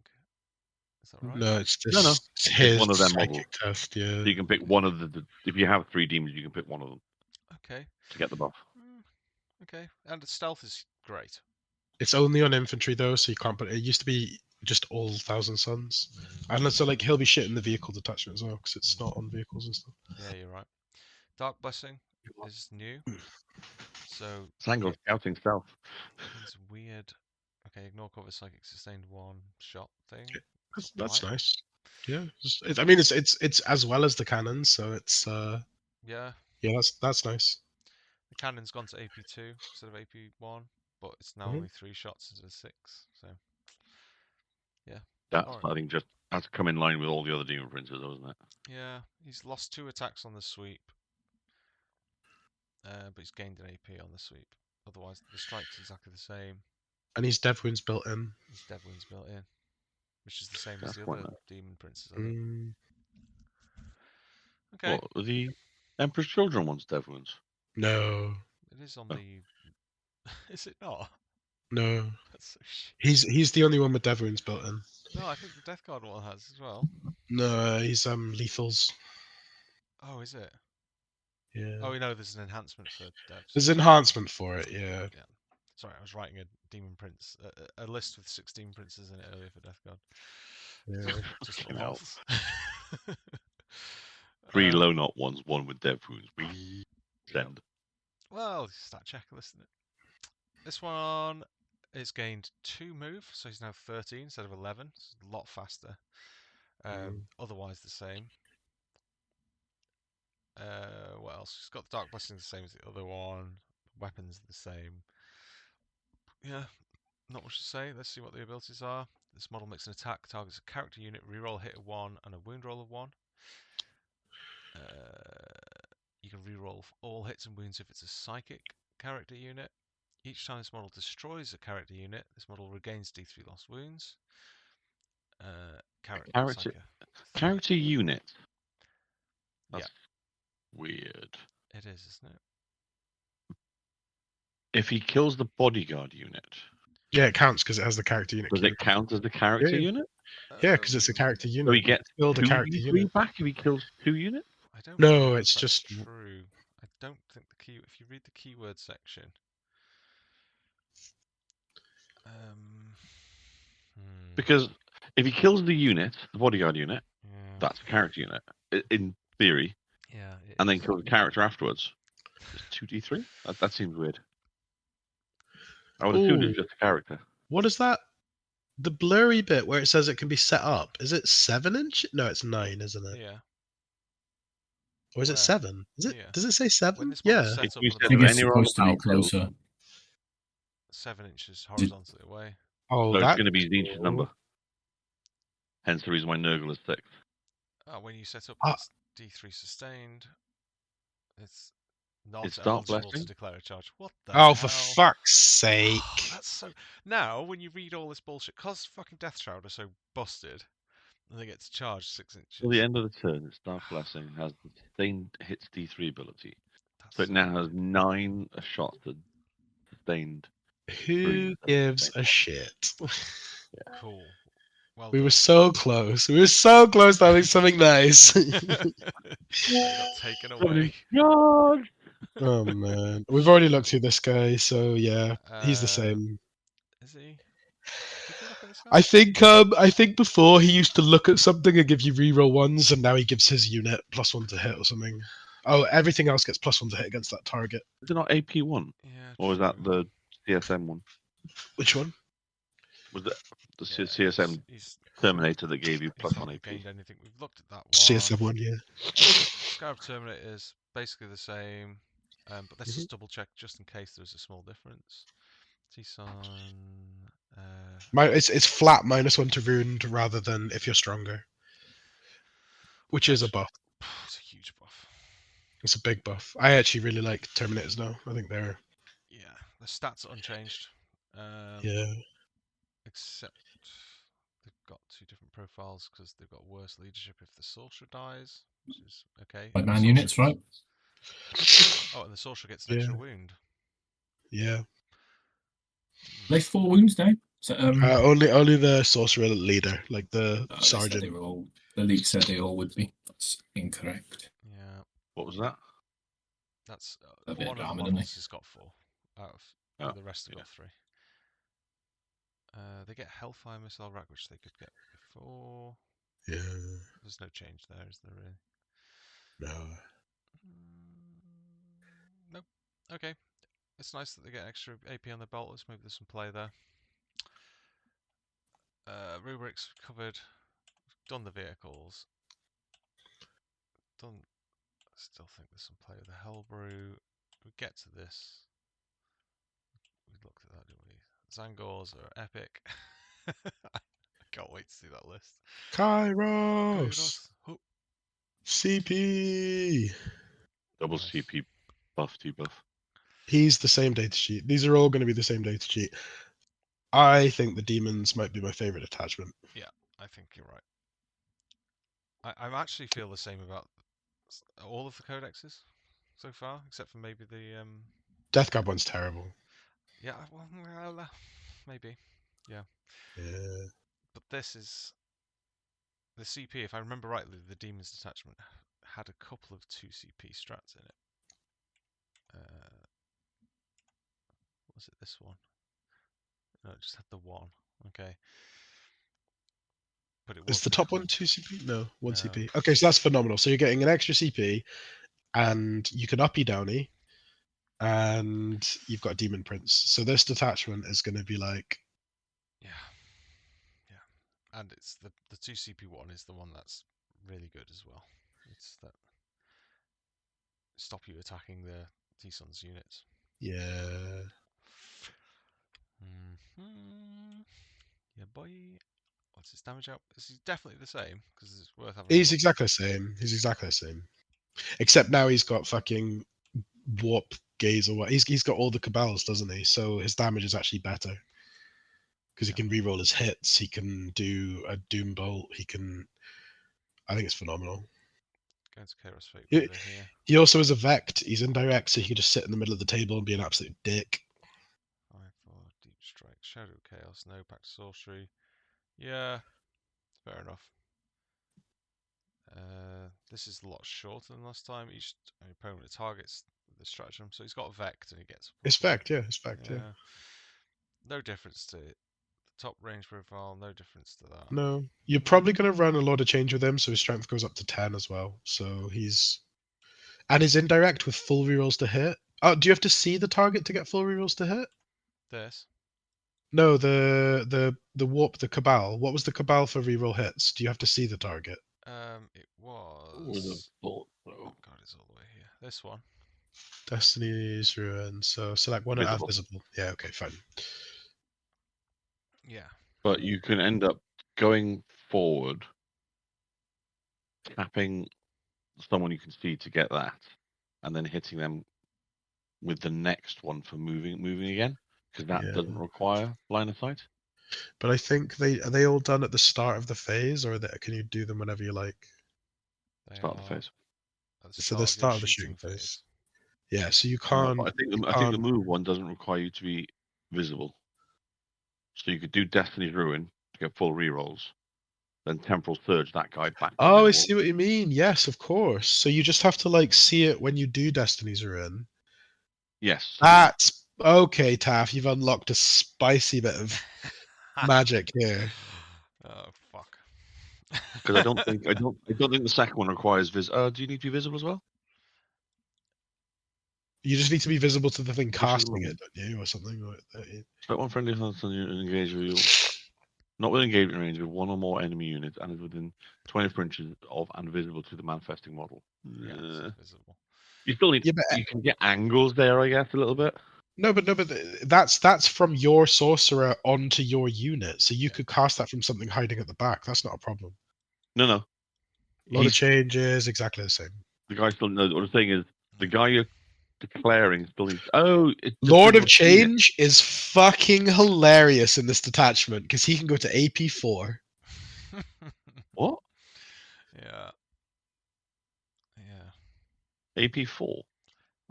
Is that right? No, it's just No, no. it's his one of them psychic models. test, yeah. So you can pick one of if you have 3 demons, you can pick one of them Okay. to get the buff. Okay. And the stealth is great. It's only on infantry though, so you can't put it used to be just all Thousand Suns. And so like he'll be shit in the vehicle detachment as well, because it's not on vehicles and stuff. Yeah, you're right. Dark Blessing is new. So Sangle's scouting stealth. it's weird. Okay, ignore cover psychic sustained 1 shot thing. That's Right. nice. Yeah, I mean it's as well as the cannons, so it's Yeah. yeah, that's nice. The cannon's gone to AP2 instead of AP1, but it's now Mhm. only 3 shots instead of 6. So That's, Alright. I think, just has to come in line with all the other demon princes, doesn't it? yeah, he's lost 2 attacks on the sweep, but he's gained an AP on the sweep. Otherwise, the strike's exactly the same. And he's dev wounds built in. His dead wind's built in, which is the same as That's the quite other nice. demon princes. I think. Mm, Okay, What, the Emperor's Children one's dev wounds? no, it is on Oh. the. Is it not? no. That's so shit. He's the only one with dev wounds built in. No, I think the Death Guard one has as well. No, he's lethals. Oh, is it? Yeah. Oh, you know, there's an enhancement for devs. There's enhancement for it, yeah. Yeah. Sorry, I was writing a demon prince, a list with 16 princes in it earlier for Death Guard. Yeah. Just for Fucking hell. lols. 3 low knot ones, 1 with dev wounds. We send. Well, stat checker, isn't it? This one is gained 2 move, so he's now 13 instead of 11. It's a lot faster. Otherwise the same. What else? He's got the Dark Blessing the same as the other one. Weapons the same. Yeah, not much to say. Let's see what the abilities are. This model makes an attack, targets a character unit, reroll a hit of 1 and a wound roll of 1. You can reroll all hits and wounds if it's a psychic character unit. Each time this model destroys a character unit, this model regains D3 lost wounds. Character unit. That's Yeah. weird. It is, isn't it? If he kills the bodyguard unit, Yeah, it counts because it has the character unit. does it count as the character Yeah. unit? Yeah, because it's a character unit. So he gets Build a 2 character D3 unit. back if he kills 2 units? I don't No, believe it's that's just- true. I don't think the key. If you read the keyword section, Because if he kills the unit, the bodyguard unit, yeah, that's a character unit in theory, yeah, it and then is. kills the character afterwards. It's 2D3. That seems weird. I would assume it's Ooh. just a character. What is that? The blurry bit where it says it can be set up. Is it 7 inch? No, it's 9, isn't it? Yeah. Or is Where? it 7? Is it? Yeah. Does it say When 7? this model's Yeah. set If up you on set I the think up it's any roll supposed to be battlefield, closer. 7 inches horizontally away. Oh, so it's that's going to be Zinch's cool. number. Hence the reason why Nurgle is 6. When you set up Ah. this D3 sustained, it's not It's Dark eligible to Blessing? declare a charge. What the Oh, hell? for fuck's sake. That's so. Now, when you read all this bullshit, because fucking Death Shroud are so busted, and they get to charge 6 inches. Till the end of the turn, its Dark Blessing has the sustained hits D3 ability. That's So it now has 9 shots at sustained. Who gives a shit? cool. Well We done. were so close. We were so close to having something nice. It got taken away. God! Oh man, we've already looked through this guy, so yeah, he's the Uh, same. Is he? Did we look at this guy? I think before he used to look at something and give you reroll ones, and now he gives his unit +1 to hit or something. Oh, everything else gets +1 to hit against that target. Is it not AP1? Yeah. Or is that true. the CSM one? Which one? Was the Yeah, CSM he's Terminator that gave you he's +1 not AP? gained anything. We've looked at that one. CSM one, yeah. Scarab Terminator is basically the same, but let's just double check just in case there's a small difference. T-Son, It's flat -1 to wound rather than if you're stronger, which is a buff. it's a huge buff. It's a big buff. I actually really like Terminators now. I think they're Yeah, the stats are unchanged. yeah. Except they've got 2 different profiles because they've got worse leadership if the sorcerer dies, which is okay. Like The 9 sorcerer units, right? Oh, and the sorcerer gets an extra wound. Yeah. They 4 wounds now. So, Only the sorcerer leader, like the they said sergeant. they were all. The league said they all would be. That's incorrect. Yeah, What was that? that's A bit one of the of models armor, has got 4 out of Oh, the rest have yeah. got 3. They get Hellfire Missile Rack, which they could get before. Yeah. There's no change there, is there really? No. Nope. Okay. It's nice that they get extra AP on the bolters. Maybe there's some play there. Rubrics covered. Done the vehicles. Done. I still think there's some play with the Hellbrew. We get to this. We looked at that, didn't we? Zangors are epic. I can't wait to see that list. Kairos. Oh, CP. Double Nice. CP buff, debuff. He's the same data sheet. These are all going to be the same data sheet. I think the demons might be my favorite attachment. yeah, I think you're right. I actually feel the same about all of the codexes so far, except for maybe the Death Guard one's terrible. yeah, well, maybe, yeah. Yeah. But this is the CP. If I remember rightly, the demons detachment had a couple of 2 CP strats in it. Was it this one? No, it just had the 1. Okay. But it was Is the top one 2 CP? No, 1 No. CP. Okay, so that's phenomenal. So you're getting an extra CP, and you can uppy downy, and you've got a demon prince. So this detachment is going to be like, Yeah. Yeah. And it's the 2 CP one is the one that's really good as well. It's that stop you attacking the T-Sun's units. yeah. Yeah, boy. What's his damage out? Is he definitely the same? Because it's worth having. He's exactly the same. He's exactly the same. Except now he's got fucking warp gaze or what. He's got all the cabals, doesn't he? So his damage is actually better. Because he Yeah. can reroll his hits, he can do a doom bolt, he can. I think it's phenomenal. Going to Chaos Fate He- Weaver here. He also is a Vect. He's indirect, so he can just sit in the middle of the table and be an absolute dick. 5 for Deep Strike. Shadow Chaos. No Pact Sorcery. Yeah. Fair enough. This is a lot shorter than last time. Each opponent targets the stratagem. So he's got a Vect and he gets. It's Vect, yeah. It's Vect, yeah. No difference to it. The top range profile, no difference to that. No, you're probably going to run a lot of change with him, so his strength goes up to 10 as well. So he's. And his indirect with full rerolls to hit. Oh, do you have to see the target to get full rerolls to hit? This. No, the warp, the cabal. What was the cabal for reroll hits? Do you have to see the target? It Would have was. thought Oh so. god, it's all the way here. This one. Destiny's Ruin. So select one and add Visible. visible. Yeah, okay, fine. Yeah. But you can end up going forward, tapping someone you can see to get that, and then hitting them with the next one for moving again, because that Yeah. doesn't require line of sight. But I think are they all done at the start of the phase, or can you do them whenever you like? They Start are the phase. at the So start the of your start of the shooting shooting phase. phase. Yeah, so you No, can't. but You I think the can't. move one doesn't require you to be visible. So you could do Destiny's Ruin to get full rerolls, then Temporal Surge that guy back to Oh, I visible. see what you mean. Yes, of course. So you just have to like see it when you do Destiny's Ruin. Yes. That's okay, Taff. You've unlocked a spicy bit of magic here. Oh fuck. Because I don't think the second one requires do you need to be visible as well? You just need to be visible to the thing Which is casting wrong. it, don't you, or something like that? Select one friendly on you engage with you. Not within engagement range with one or more enemy units and is within 24 inches of and visible to the manifesting model. Yeah, it's visible. You still need. Yeah, but You can get angles there, I guess, a little bit. no, but that's from your sorcerer onto your unit, so you could cast that from something hiding at the back. That's not a problem. No. A lot of changes, exactly the same. The guy still knows. What I'm saying is, the guy you're declaring still needs. Oh, it's just Lord of doesn't see it. Change is fucking hilarious in this detachment because he can go to AP4. What? Yeah. Yeah. AP4. Well,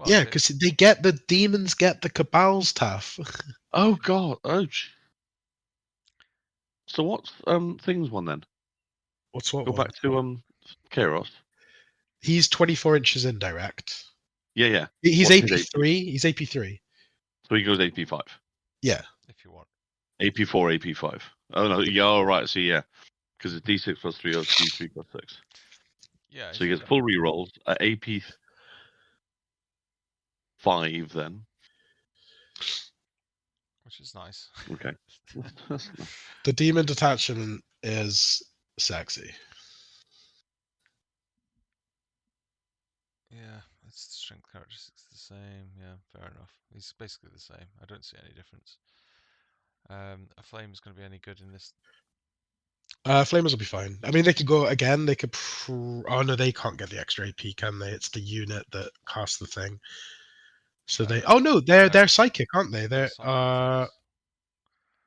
Yeah, because they get the demons get the cabals, Taff. Oh God. Oh. So what's things one then? What's what Go one? back to Kairos. He's 24 inches indirect. Yeah. He's What's his AP3. He's AP3. So he goes AP5. Yeah. if you want. AP4, AP5. Oh no, yeah, all right. So yeah, because it's D6 plus 3 or D3 plus 6. Yeah. So he gets full rerolls at AP5 then. Which is nice. Okay. The demon detachment is sexy. Yeah, it's the strength characteristics the same. Yeah, fair enough. He's basically the same. I don't see any difference. A flame is going to be any good in this. Flamers will be fine. I mean, they could go again. They could. Oh no, they can't get the extra AP, can they? It's the unit that casts the thing. So they. Oh no, they're psychic, aren't they? They're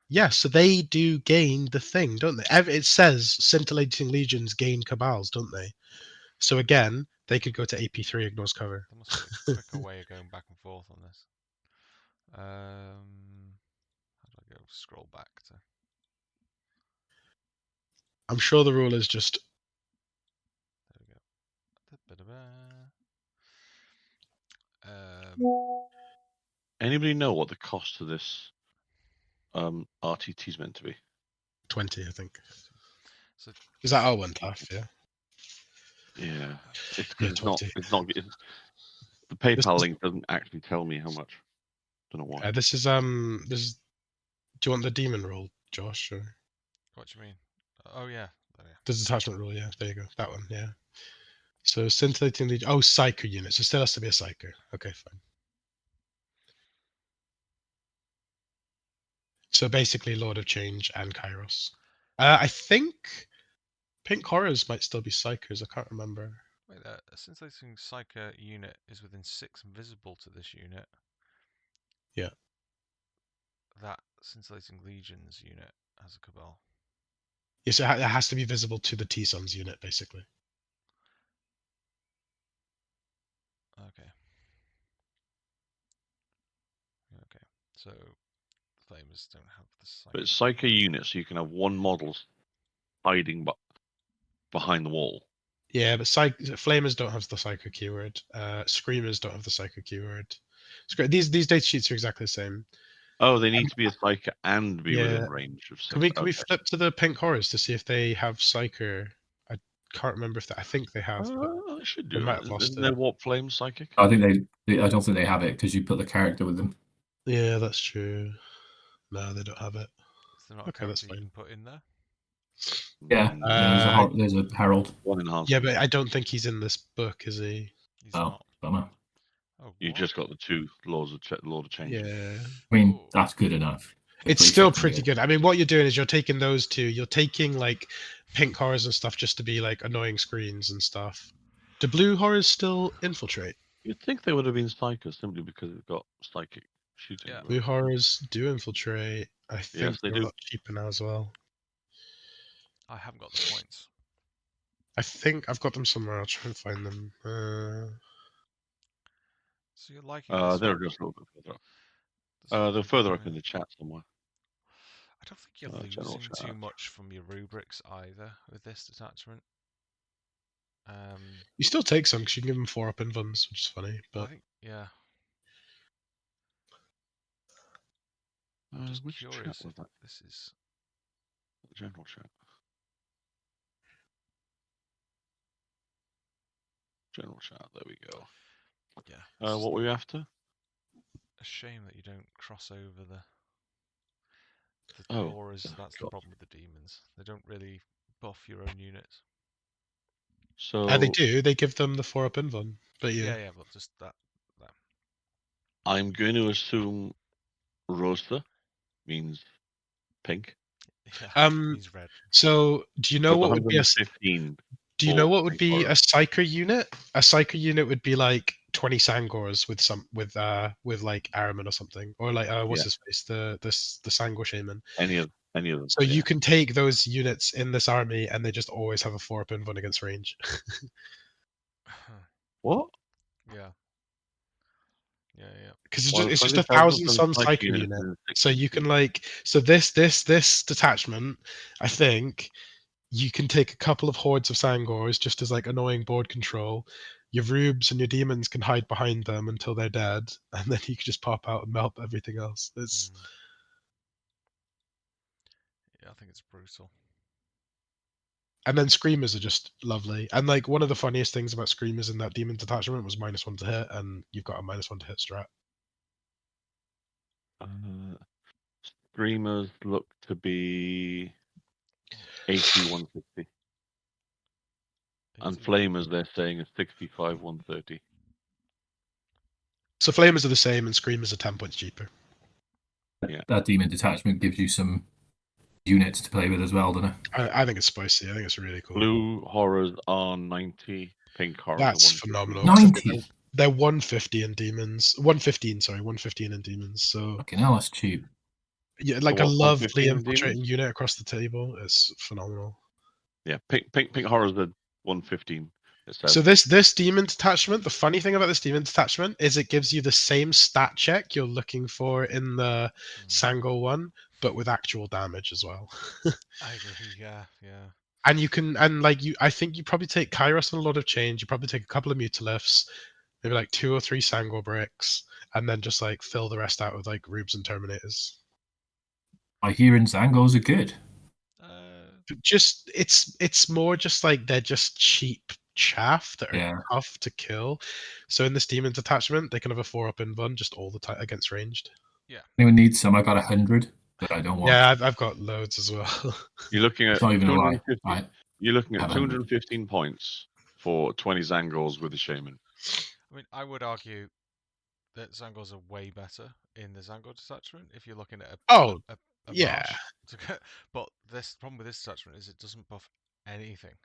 yeah. So they do gain the thing, don't they? It says scintillating legions gain cabals, don't they? So again, they could go to AP3, ignores cover. There must be a quicker way of going back and forth on this. How do I go? Scroll back to. I'm sure the rule is just. There we go. Anybody know what the cost of this RTT is meant to be? 20, I think. So Is that all one tough? Yeah. Yeah, it's Yeah, because 20. the PayPal This is- link doesn't actually tell me how much. Don't know why. This is Do you want the demon rule, Josh? Or what do you mean? Oh yeah. Oh, yeah. the detachment rule? Yeah, there you go. That one. Yeah. So scintillating legion. Oh, psycho unit. So still has to be a psycho. Okay, fine. So basically, Lord of Change and Kairos. I think Pink Horrors might still be psychos. I can't remember. Wait, a scintillating psyker unit is within 6 and visible to this unit. Yeah. That scintillating legions unit has a cabal. Yes, it has to be visible to the T-Sons unit, basically. Okay. Okay. So flamers don't have the psyker. But it's psycho units, so you can have one model hiding behind the wall. Yeah, but Flamers don't have the psycho keyword. Screamers don't have the psycho keyword. These data sheets are exactly the same. Oh, they need to be a psycho and be Yeah. within range of 6. Can we Okay. flip to the Pink Horrors to see if they have psycho? I can't remember if I think they have. But They should they do might it. have lost Isn't it. there Warp Flame psychic? I think I don't think they have it because you put the character with them. Yeah, that's true. No, they don't have it. Is there not Okay, a that's character you fine. can put in there? Yeah, there's a herald. One enhancement. Yeah, but I don't think he's in this book, is he? He's Oh, not. bummer. Oh, You what? just got the 2 Lord of Change. Yeah. I mean, Oh. that's good enough. It's still pretty good. I mean, what you're doing is you're taking those two. You're taking like Pink Horrors and stuff just to be like annoying screens and stuff. Do Blue Horrors still infiltrate? You'd think they would have been psychos simply because it's got psychic shooting. Yeah. but- Blue Horrors do infiltrate. I think they they're a do. lot cheaper now as well. I haven't got the points. I think I've got them somewhere. I'll try and find them. So you're liking this They're one? just a little bit further up. There's They're further up yeah. in the chat somewhere. I don't think you're General losing too chat. much from your rubrics either with this detachment. You still take some because you can give them 4-up invulns, which is funny. Well, I But think, yeah. I'm just Which chat curious was if that? this is. General chat. General chat. There we go. Yeah. What were we after? A shame that you don't cross over the Oh, auras. That's the God. problem with the demons. They don't really buff your own units. So they do. They give them the 4-up invuln. But Yeah, but just that. I'm going to assume Rosa means pink. Yeah, it means red. So do you know what would be a 115. Do you know for what would Pink be Horror. a psycho unit? A psycho unit would be like 20 Sangors with like Araman or something, or like what's Yeah. his face, the Sangor shaman. Any of them. So you can take those units in this army, and they just always have a 4-up invuln against range. What? Yeah. Because Well, it's just 20,000 1,000 some psychic psycho units unit. in So you can like this detachment, I think. You can take a couple of hordes of Sangors just as like annoying board control. Your Rubes and your demons can hide behind them until they're dead, and then you can just pop out and melt everything else. It's Yeah, I think it's brutal. And then Screamers are just lovely. And like one of the funniest things about Screamers in that demon detachment was -1 to hit, and you've got a -1 to hit strat. Streamers look to be 80, 160. And Flamers, they're saying, is 65, 130. So Flamers are the same, and Screamers are 10 points cheaper. Yeah. That demon detachment gives you some units to play with as well, doesn't it? I think it's spicy. I think it's really cool. Blue Horrors are 90. Pink Horrors That's are 150. phenomenal. 90. They're 150 in demons. 115, sorry, 115 in demons. So Fucking hell, that's cheap. yeah, like So a what, lovely 115 in infiltrating demons? unit across the table. It's phenomenal. Yeah, Pink Horrors are 115. It says. So this demon detachment, the funny thing about this demon detachment is it gives you the same stat check you're looking for in the Sangor one, but with actual damage as well. I agree. Yeah. And you can, I think you probably take Kairos on a lot of change. You probably take a couple of Mutilifs, maybe like 2 or 3 Sangor bricks, and then just like fill the rest out with like Rubes and Terminators. I hear Zangos are good. Just it's more just like they're just cheap chaff that are Yeah. tough to kill. So in this demon detachment, they can have a 4-up invuln just all the time against ranged. Anyone needs some? I got 100, but I don't want. Yeah, I've got loads as well. You're looking at It's not even a lie. 250. You're looking at have 100. 215 points for 20 Zangors with a shaman. I mean, I would argue that Zangors are way better in the Zangor detachment if you're looking at Oh, a yeah. marsh to get, but this problem with this detachment is it doesn't buff anything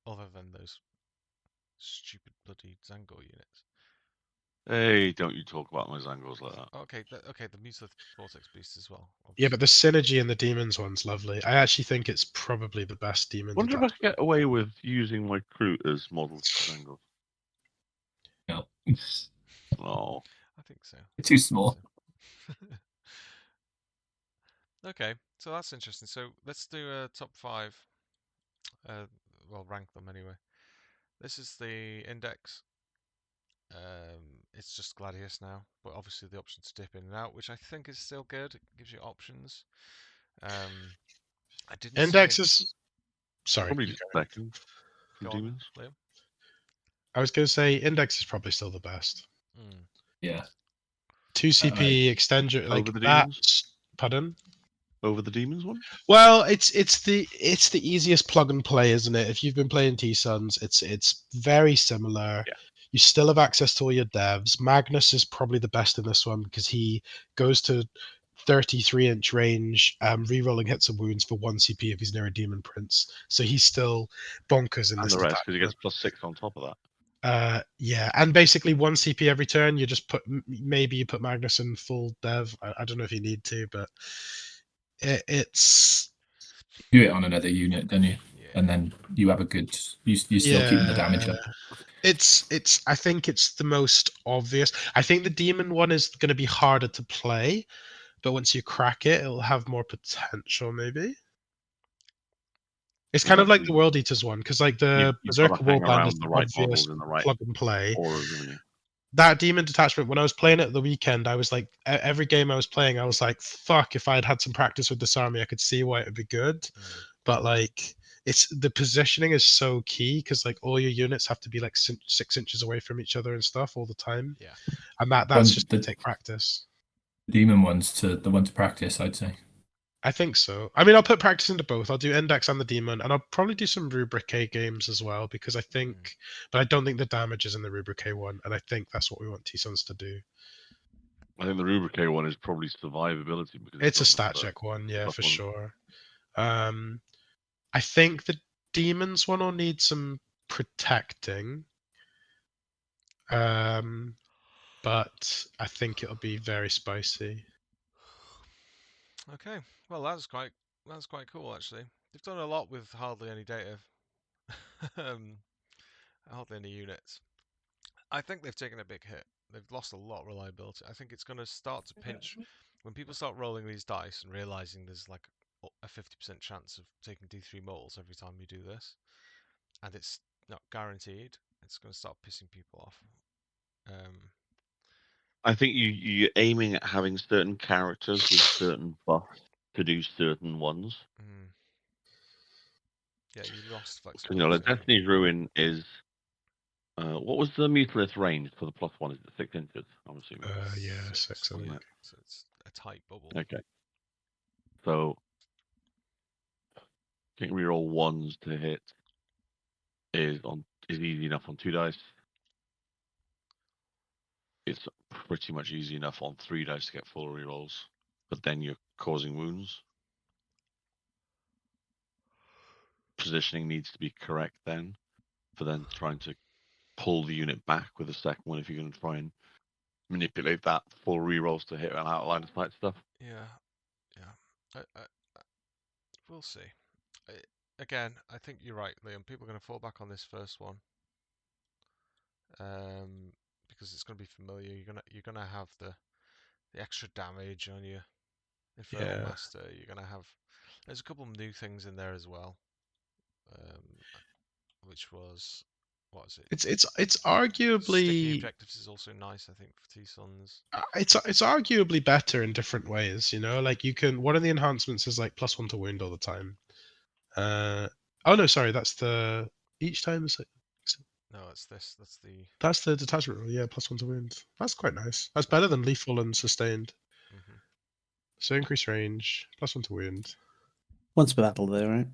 other than those stupid bloody Zangor units. Hey, don't you talk about my Zangors like that. Okay, okay, the Mutilith Vortex Beast as well. Yeah, Obviously. but the synergy in the demons one's lovely. I actually think it's probably the best demon Wonder if I could detachment. get away with using my crew as model Zangors. No. Oh, I think so. They're too small. Okay, so that's interesting. So let's do a top 5. Well, rank them anyway. This is the index. It's just Gladius now, but obviously the option to dip in and out, which I think is still good. It gives you options. I didn't Index see is sorry. probably you just go. second from Go on, demons. Liam. I was going to say Index is probably still the best. Mm. Yeah. 2 CP extender like Over the that. demons? Pardon? Over the demons one? Well, it's the easiest plug and play, isn't it? If you've been playing T-Suns, it's very similar. Yeah. You still have access to all your devs. Magnus is probably the best in this one because he goes to 33-inch range, rerolling hits and wounds for 1 CP if he's near a demon prince. So he's still bonkers in And this the rest, because he detachment. gets +6 on top of that. Yeah, and basically 1 CP every turn. You just put maybe you put Magnus in full dev. I don't know if you need to, but it's Do it on another unit, don't you? Yeah. And then you have a good. You're still keeping the damage up. It's I think it's the most obvious. I think the demon one is going to be harder to play, but once you crack it, it'll have more potential. Maybe it's kind of like the World Eaters one because like the You've got Berserker to hang Warband is around the the right obvious models in the right plug and play. auras, haven't you? That demon detachment, when I was playing it at the weekend, I was like, every game I was playing, I was like, fuck, if I had some practice with this army, I could see why it would be good. Mm. But like, it's the positioning is so key because like all your units have to be like 6 inches away from each other and stuff all the time. Yeah. And that's just to take practice. Demon one's the one to practice, I'd say. I think so. I mean, I'll put practice into both. I'll do Index and the Demon, and I'll probably do some Rubrique games as well because I think, but I don't think the damage is in the Rubrique one, and I think that's what we want T-Suns to do. I think the Rubrique one is probably survivability because It's a got stat the check one, yeah, tough for one. sure. I think the Demons one will need some protecting. But I think it'll be very spicy. Okay. Well, that's quite cool actually. They've done a lot with hardly any data. Hardly any units. I think they've taken a big hit. They've lost a lot of reliability. I think it's going to start to pinch when people start rolling these dice and realizing there's like a 50% chance of taking D3 moles every time you do this, and it's not guaranteed. It's going to start pissing people off. I think you're aiming at having certain characters with certain buffs to do certain ones. Yeah, you lost You flexibility. know, like Destiny's Ruin is what was the Mutilith range for the +1? Is it 6 inches? I'm assuming. Yeah, 6 wasn't in it? So it's a tight bubble. Okay. So getting reroll ones to hit is easy enough on 2 dice. It's pretty much easy enough on 3 dice to get full rerolls, but then you're causing wounds. Positioning needs to be correct then, for then trying to pull the unit back with the second one if you're going to try and manipulate that full rerolls to hit an outline of sight stuff. Yeah. We'll see. Again, I think you're right, Liam. People are going to fall back on this first one. Because it's going to be familiar. You're gonna have the extra damage on your Infernal Master. You're gonna have. There's a couple of new things in there as well, which was what is it? It's Sticky arguably objectives is also nice, I think, for T-Sons. it's arguably better in different ways. You know, like you can one of the enhancements is like +1 to wound all the time. Oh no, sorry, that's the each time is No, it's this. that's the detachment rule. Yeah, +1 to wound. That's quite nice. That's better than lethal and sustained. Mm-hmm. So increase range, +1 to wound. Once per battle, though, right?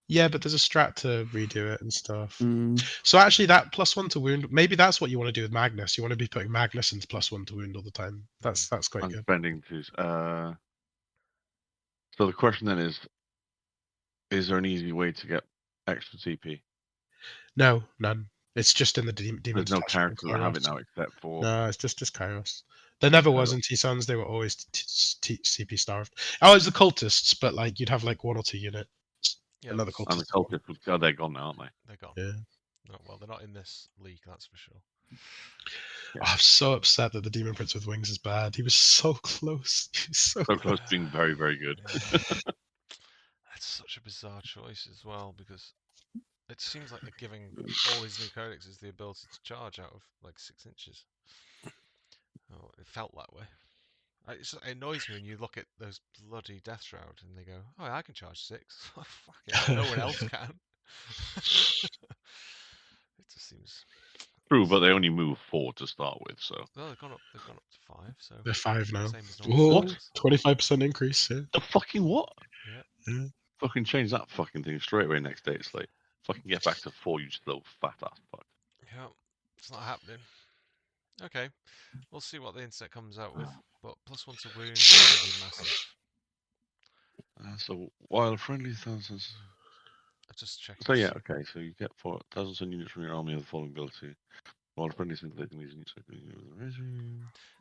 Yeah, but there's a strat to redo it and stuff. Mm. So actually, that +1 to wound, maybe that's what you want to do with Magnus. You want to be putting Magnus into +1 to wound all the time. That's quite I'm good. spending to. So the question then is there an easy way to get extra CP? No, none. It's just in the demon There's no detachment characters that have it now except for. No, it's just Kairos. There never was in T-Sons. They were always CP starved. Oh, it's the cultists, but like you'd have like 1 or 2 units. Yeah, Another there's- And the cultist. cultists, they're gone now, aren't they? They're gone. Yeah. No, well, they're not in this league, that's for sure. Oh, I'm so upset that the Demon Prince with wings is bad. He was so close. He was so So close to being very, very good. Yeah. That's such a bizarre choice as well, because it seems like they're giving all these new codexes the ability to charge out of like 6 inches. Oh, it felt that way. It annoys me when you look at those bloody Death Shroud and they go, "Oh, I can charge 6." Fucking no one else can. It just seems. True, but they only move 4 to start with, so. Well, they've gone up to 5, so. They're 5 now. Same as normal What? size. 25% increase. Yeah. The fucking what? Yeah. Fucking change that fucking thing straight away next day. It's like, fucking get back to 4, you little fat ass fuck. Yeah. It's not happening. Okay. We'll see what the internet comes out with. But +1 to wound is going to be massive. So while friendly thousands. I just checked. So yeah, okay. So you get 4,000 units from your army of the following ability. While friendly scintillating these units.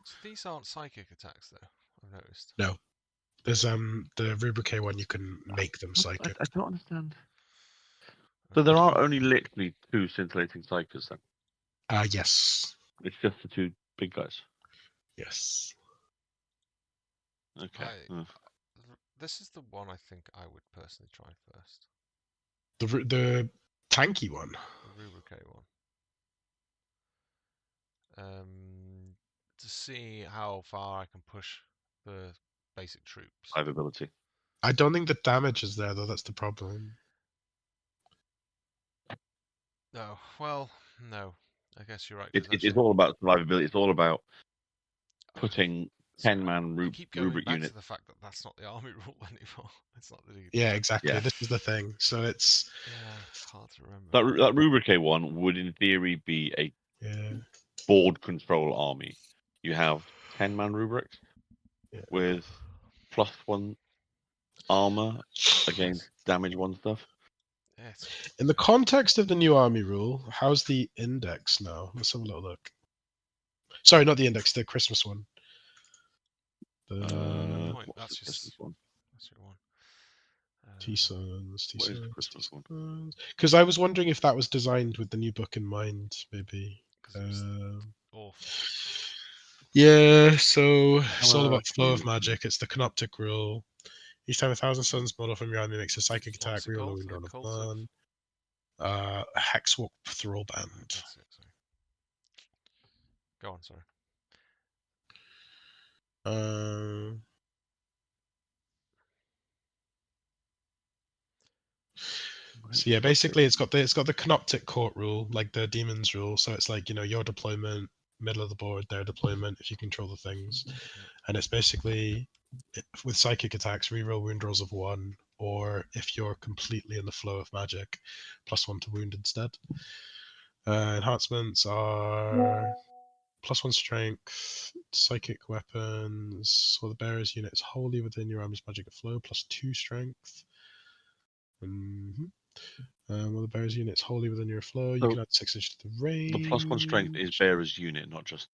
So these aren't psychic attacks, though. I've noticed. No. There's the Rubrique one. You can make them psychic. I don't understand. So there are only literally 2 scintillating psychers then. Yes. It's just the 2 big guys. Yes. Okay. This is the one I think I would personally try first. The tanky one. The Rubrique one. To see how far I can push the basic troops. 5 ability. I don't think the damage is there though. That's the problem. No, well, no. I guess you're right. It's all about survivability. It's all about putting 10-man you keep going rubric back units. to the fact that that's not the army rule anymore. It's not the. Yeah, exactly. Yeah. This is the thing. So it's hard to remember. That Rubrique one would, in theory, be a board control army. You have 10-man rubrics with +1 armor against damage 1 stuff. Yes. In the context of the new army rule, how's the index now? Let's have a little look. Sorry, not the index, the Christmas one. That's just one. That's your one. T-Sons. What is the Christmas one? Because I was wondering if that was designed with the new book in mind, maybe. Awful. Yeah, so it's all about flow of magic. It's the Canoptic rule. Each time 1,000 suns model from your army makes a psychic attack, reroll a wound on a 1. Hexwalk Thrall Band. That's it, sorry. Go on, sorry. So yeah, basically it's got the Canoptic Court rule, like the Demons rule. So it's like, your deployment, middle of the board, their deployment, if you control the things. And it's basically with psychic attacks, reroll wound rolls of 1, or if you're completely in the flow of magic, +1 to wound instead. Enhancements are +1 strength, psychic weapons, or the bearer's unit is wholly within your army's magic flow, +2 strength. Well, the bearer's unit is wholly within your flow. You can add 6 inches to the range. The +1 strength is bearer's unit, not just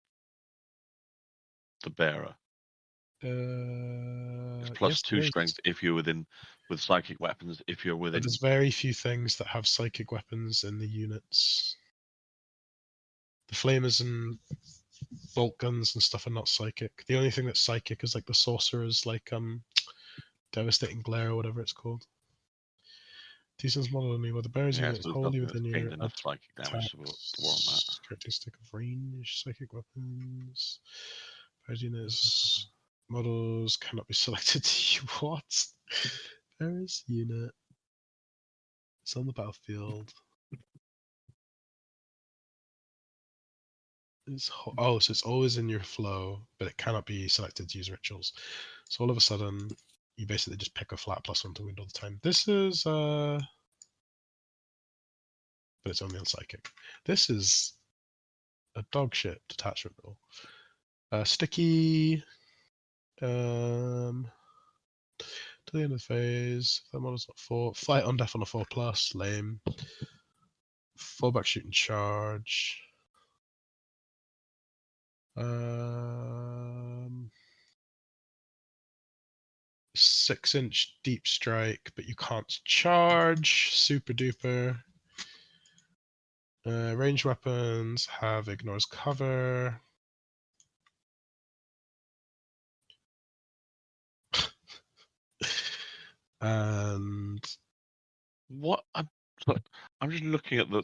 the bearer. It's +2 strength if you're with psychic weapons. If you're within, but there's very few things that have psychic weapons in the units. The flamers and bolt guns and stuff are not psychic. The only thing that's psychic is like the sorcerers, like devastating glare or whatever it's called. Descends model only where the bearers Yeah, unit is so there's wholly nothing that's within gained your enough psychic damage to warrant that. characteristic of range, psychic weapons. Bearers units models cannot be selected to what? Bearers unit. It's on the battlefield. So it's always in your flow, but it cannot be selected to use rituals. So all of a sudden, you basically just pick a flat +1 to wound all the time. This is but it's only on psychic. This is a dog shit detachment roll. Sticky. To the end of the phase. That model's not 4. Flight on death on a 4+. Lame. Fallback shooting charge. 6-inch deep strike, but you can't charge. Super duper. Range weapons have ignores cover. And What? I'm just looking at the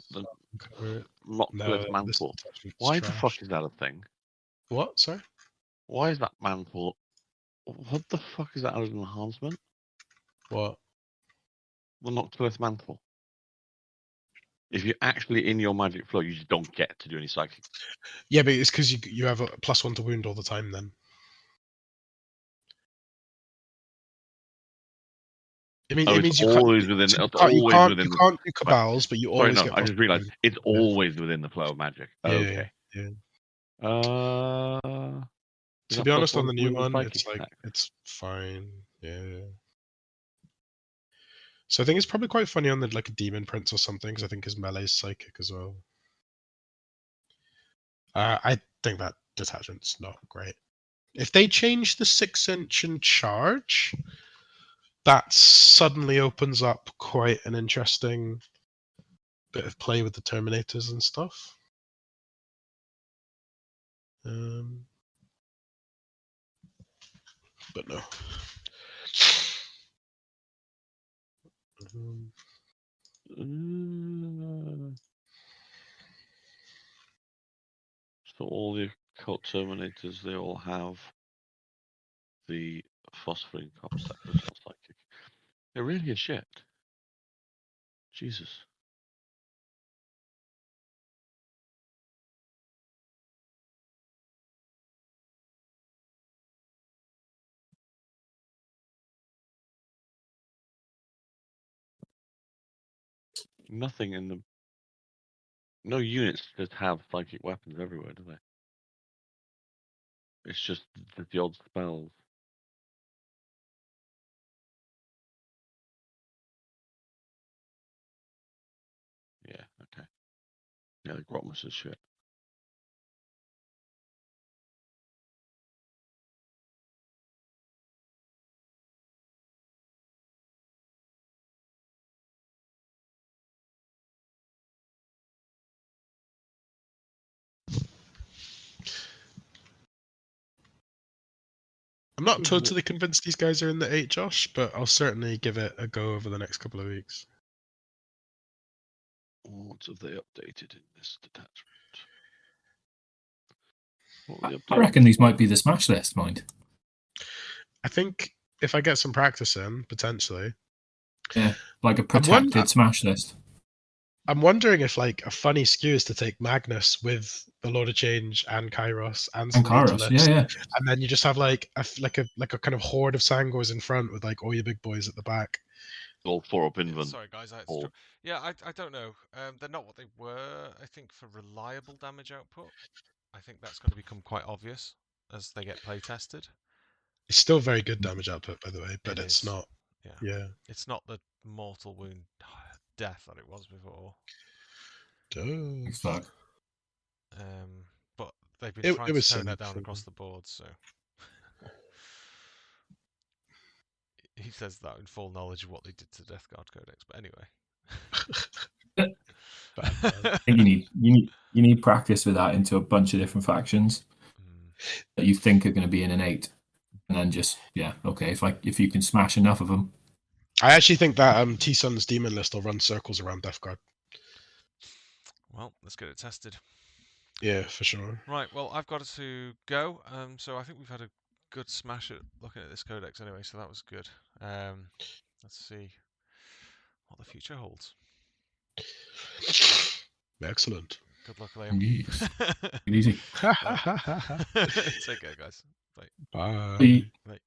cover. Nocturne mantle. Why the fuck is that a thing? What? Sorry? Why is that mantle? What the fuck is that as an enhancement? What? The Nocturne mantle. If you're actually in your magic flow, you just don't get to do any psychic. Yeah, but it's because you have a +1 to wound all the time then. It means you always can't, within. so It's always within. you can't do cabals, but you Sorry, always no. get. I just realised +1. it's always within the flow of magic. Yeah, Okay. yeah. Is To that be honest, +1 on the new wound one, psychic it's like attack? it's fine. Yeah. So I think it's probably quite funny on the like a demon prince or something, because I think his melee is psychic as well. I think that detachment's not great. If they change the 6-inch and charge, that suddenly opens up quite an interesting bit of play with the Terminators and stuff. But no. So all the occult terminators, they all have the phosphorine concept, which is not psychic. They're really a shit. Jesus. Nothing in the. No units that have psychic weapons everywhere, do they? It's just the odd spells. Yeah, okay. Yeah, the Grotmus is shit. I'm not totally convinced these guys are in the 8, Josh, but I'll certainly give it a go over the next couple of weeks. What have they updated in this detachment? I reckon these might be the smash list, mind. I think if I get some practice in, potentially. Yeah, like a protected smash list. I'm wondering if like a funny skew is to take Magnus with the Lord of Change and Kairos and Kairos, yeah. And then you just have like a kind of horde of Sangors in front with like all your big boys at the back. All 4 up invent. Sorry, guys. I don't know. They're not what they were. I think for reliable damage output, I think that's going to become quite obvious as they get play tested. It's still very good damage output, by the way, but it's not. Yeah. It's not the mortal wound death that it was before. Fuck. But they've been trying to tone that down across the board, so he says that in full knowledge of what they did to Death Guard Codex. But anyway, I think you need practice with that into a bunch of different factions that you think are going to be in an 8, and then just okay, if you can smash enough of them. I actually think that T-Sun's demon list will run circles around Death Guard. Well, let's get it tested. Yeah, for sure. Right, well, I've got to go. So I think we've had a good smash at looking at this codex anyway, so that was good. Let's see what the future holds. Excellent. Good luck, Liam. Yes. Easy. Take care, guys. Bye. Bye. Bye. Bye.